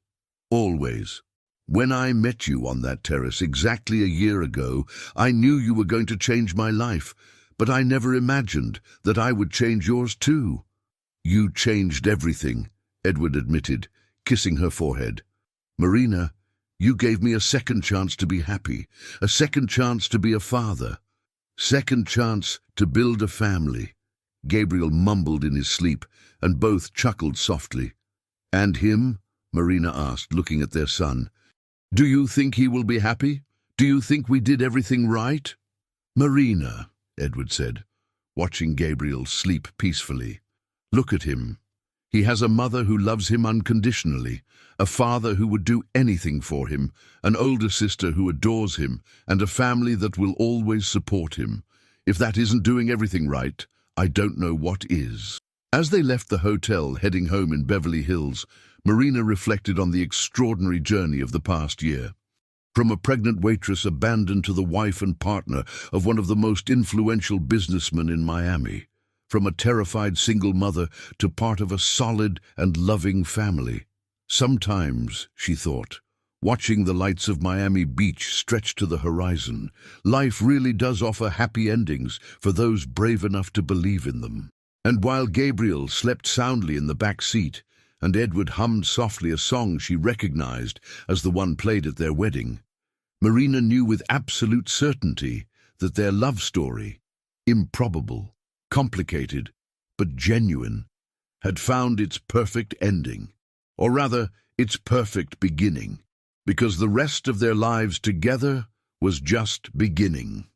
Always. When I met you on that terrace exactly a year ago, I knew you were going to change my life, but I never imagined that I would change yours too." "You changed everything," Edward admitted, kissing her forehead. "Marina, you gave me a second chance to be happy, a second chance to be a father, second chance to build a family." Gabriel mumbled in his sleep, and both chuckled softly. "And him?" Marina asked, looking at their son. "Do you think he will be happy? Do you think we did everything right?" "Marina," Edward said, watching Gabriel sleep peacefully. "Look at him. He has a mother who loves him unconditionally, a father who would do anything for him, an older sister who adores him, and a family that will always support him. If that isn't doing everything right, I don't know what is." As they left the hotel heading home in Beverly Hills, Marina reflected on the extraordinary journey of the past year. From a pregnant waitress abandoned to the wife and partner of one of the most influential businessmen in Miami. From a terrified single mother to part of a solid and loving family. Sometimes, she thought, watching the lights of Miami Beach stretch to the horizon, life really does offer happy endings for those brave enough to believe in them. And while Gabriel slept soundly in the back seat, and Edward hummed softly a song she recognized as the one played at their wedding, Marina knew with absolute certainty that their love story, improbable, complicated, but genuine, had found its perfect ending, or rather, its perfect beginning, because the rest of their lives together was just beginning.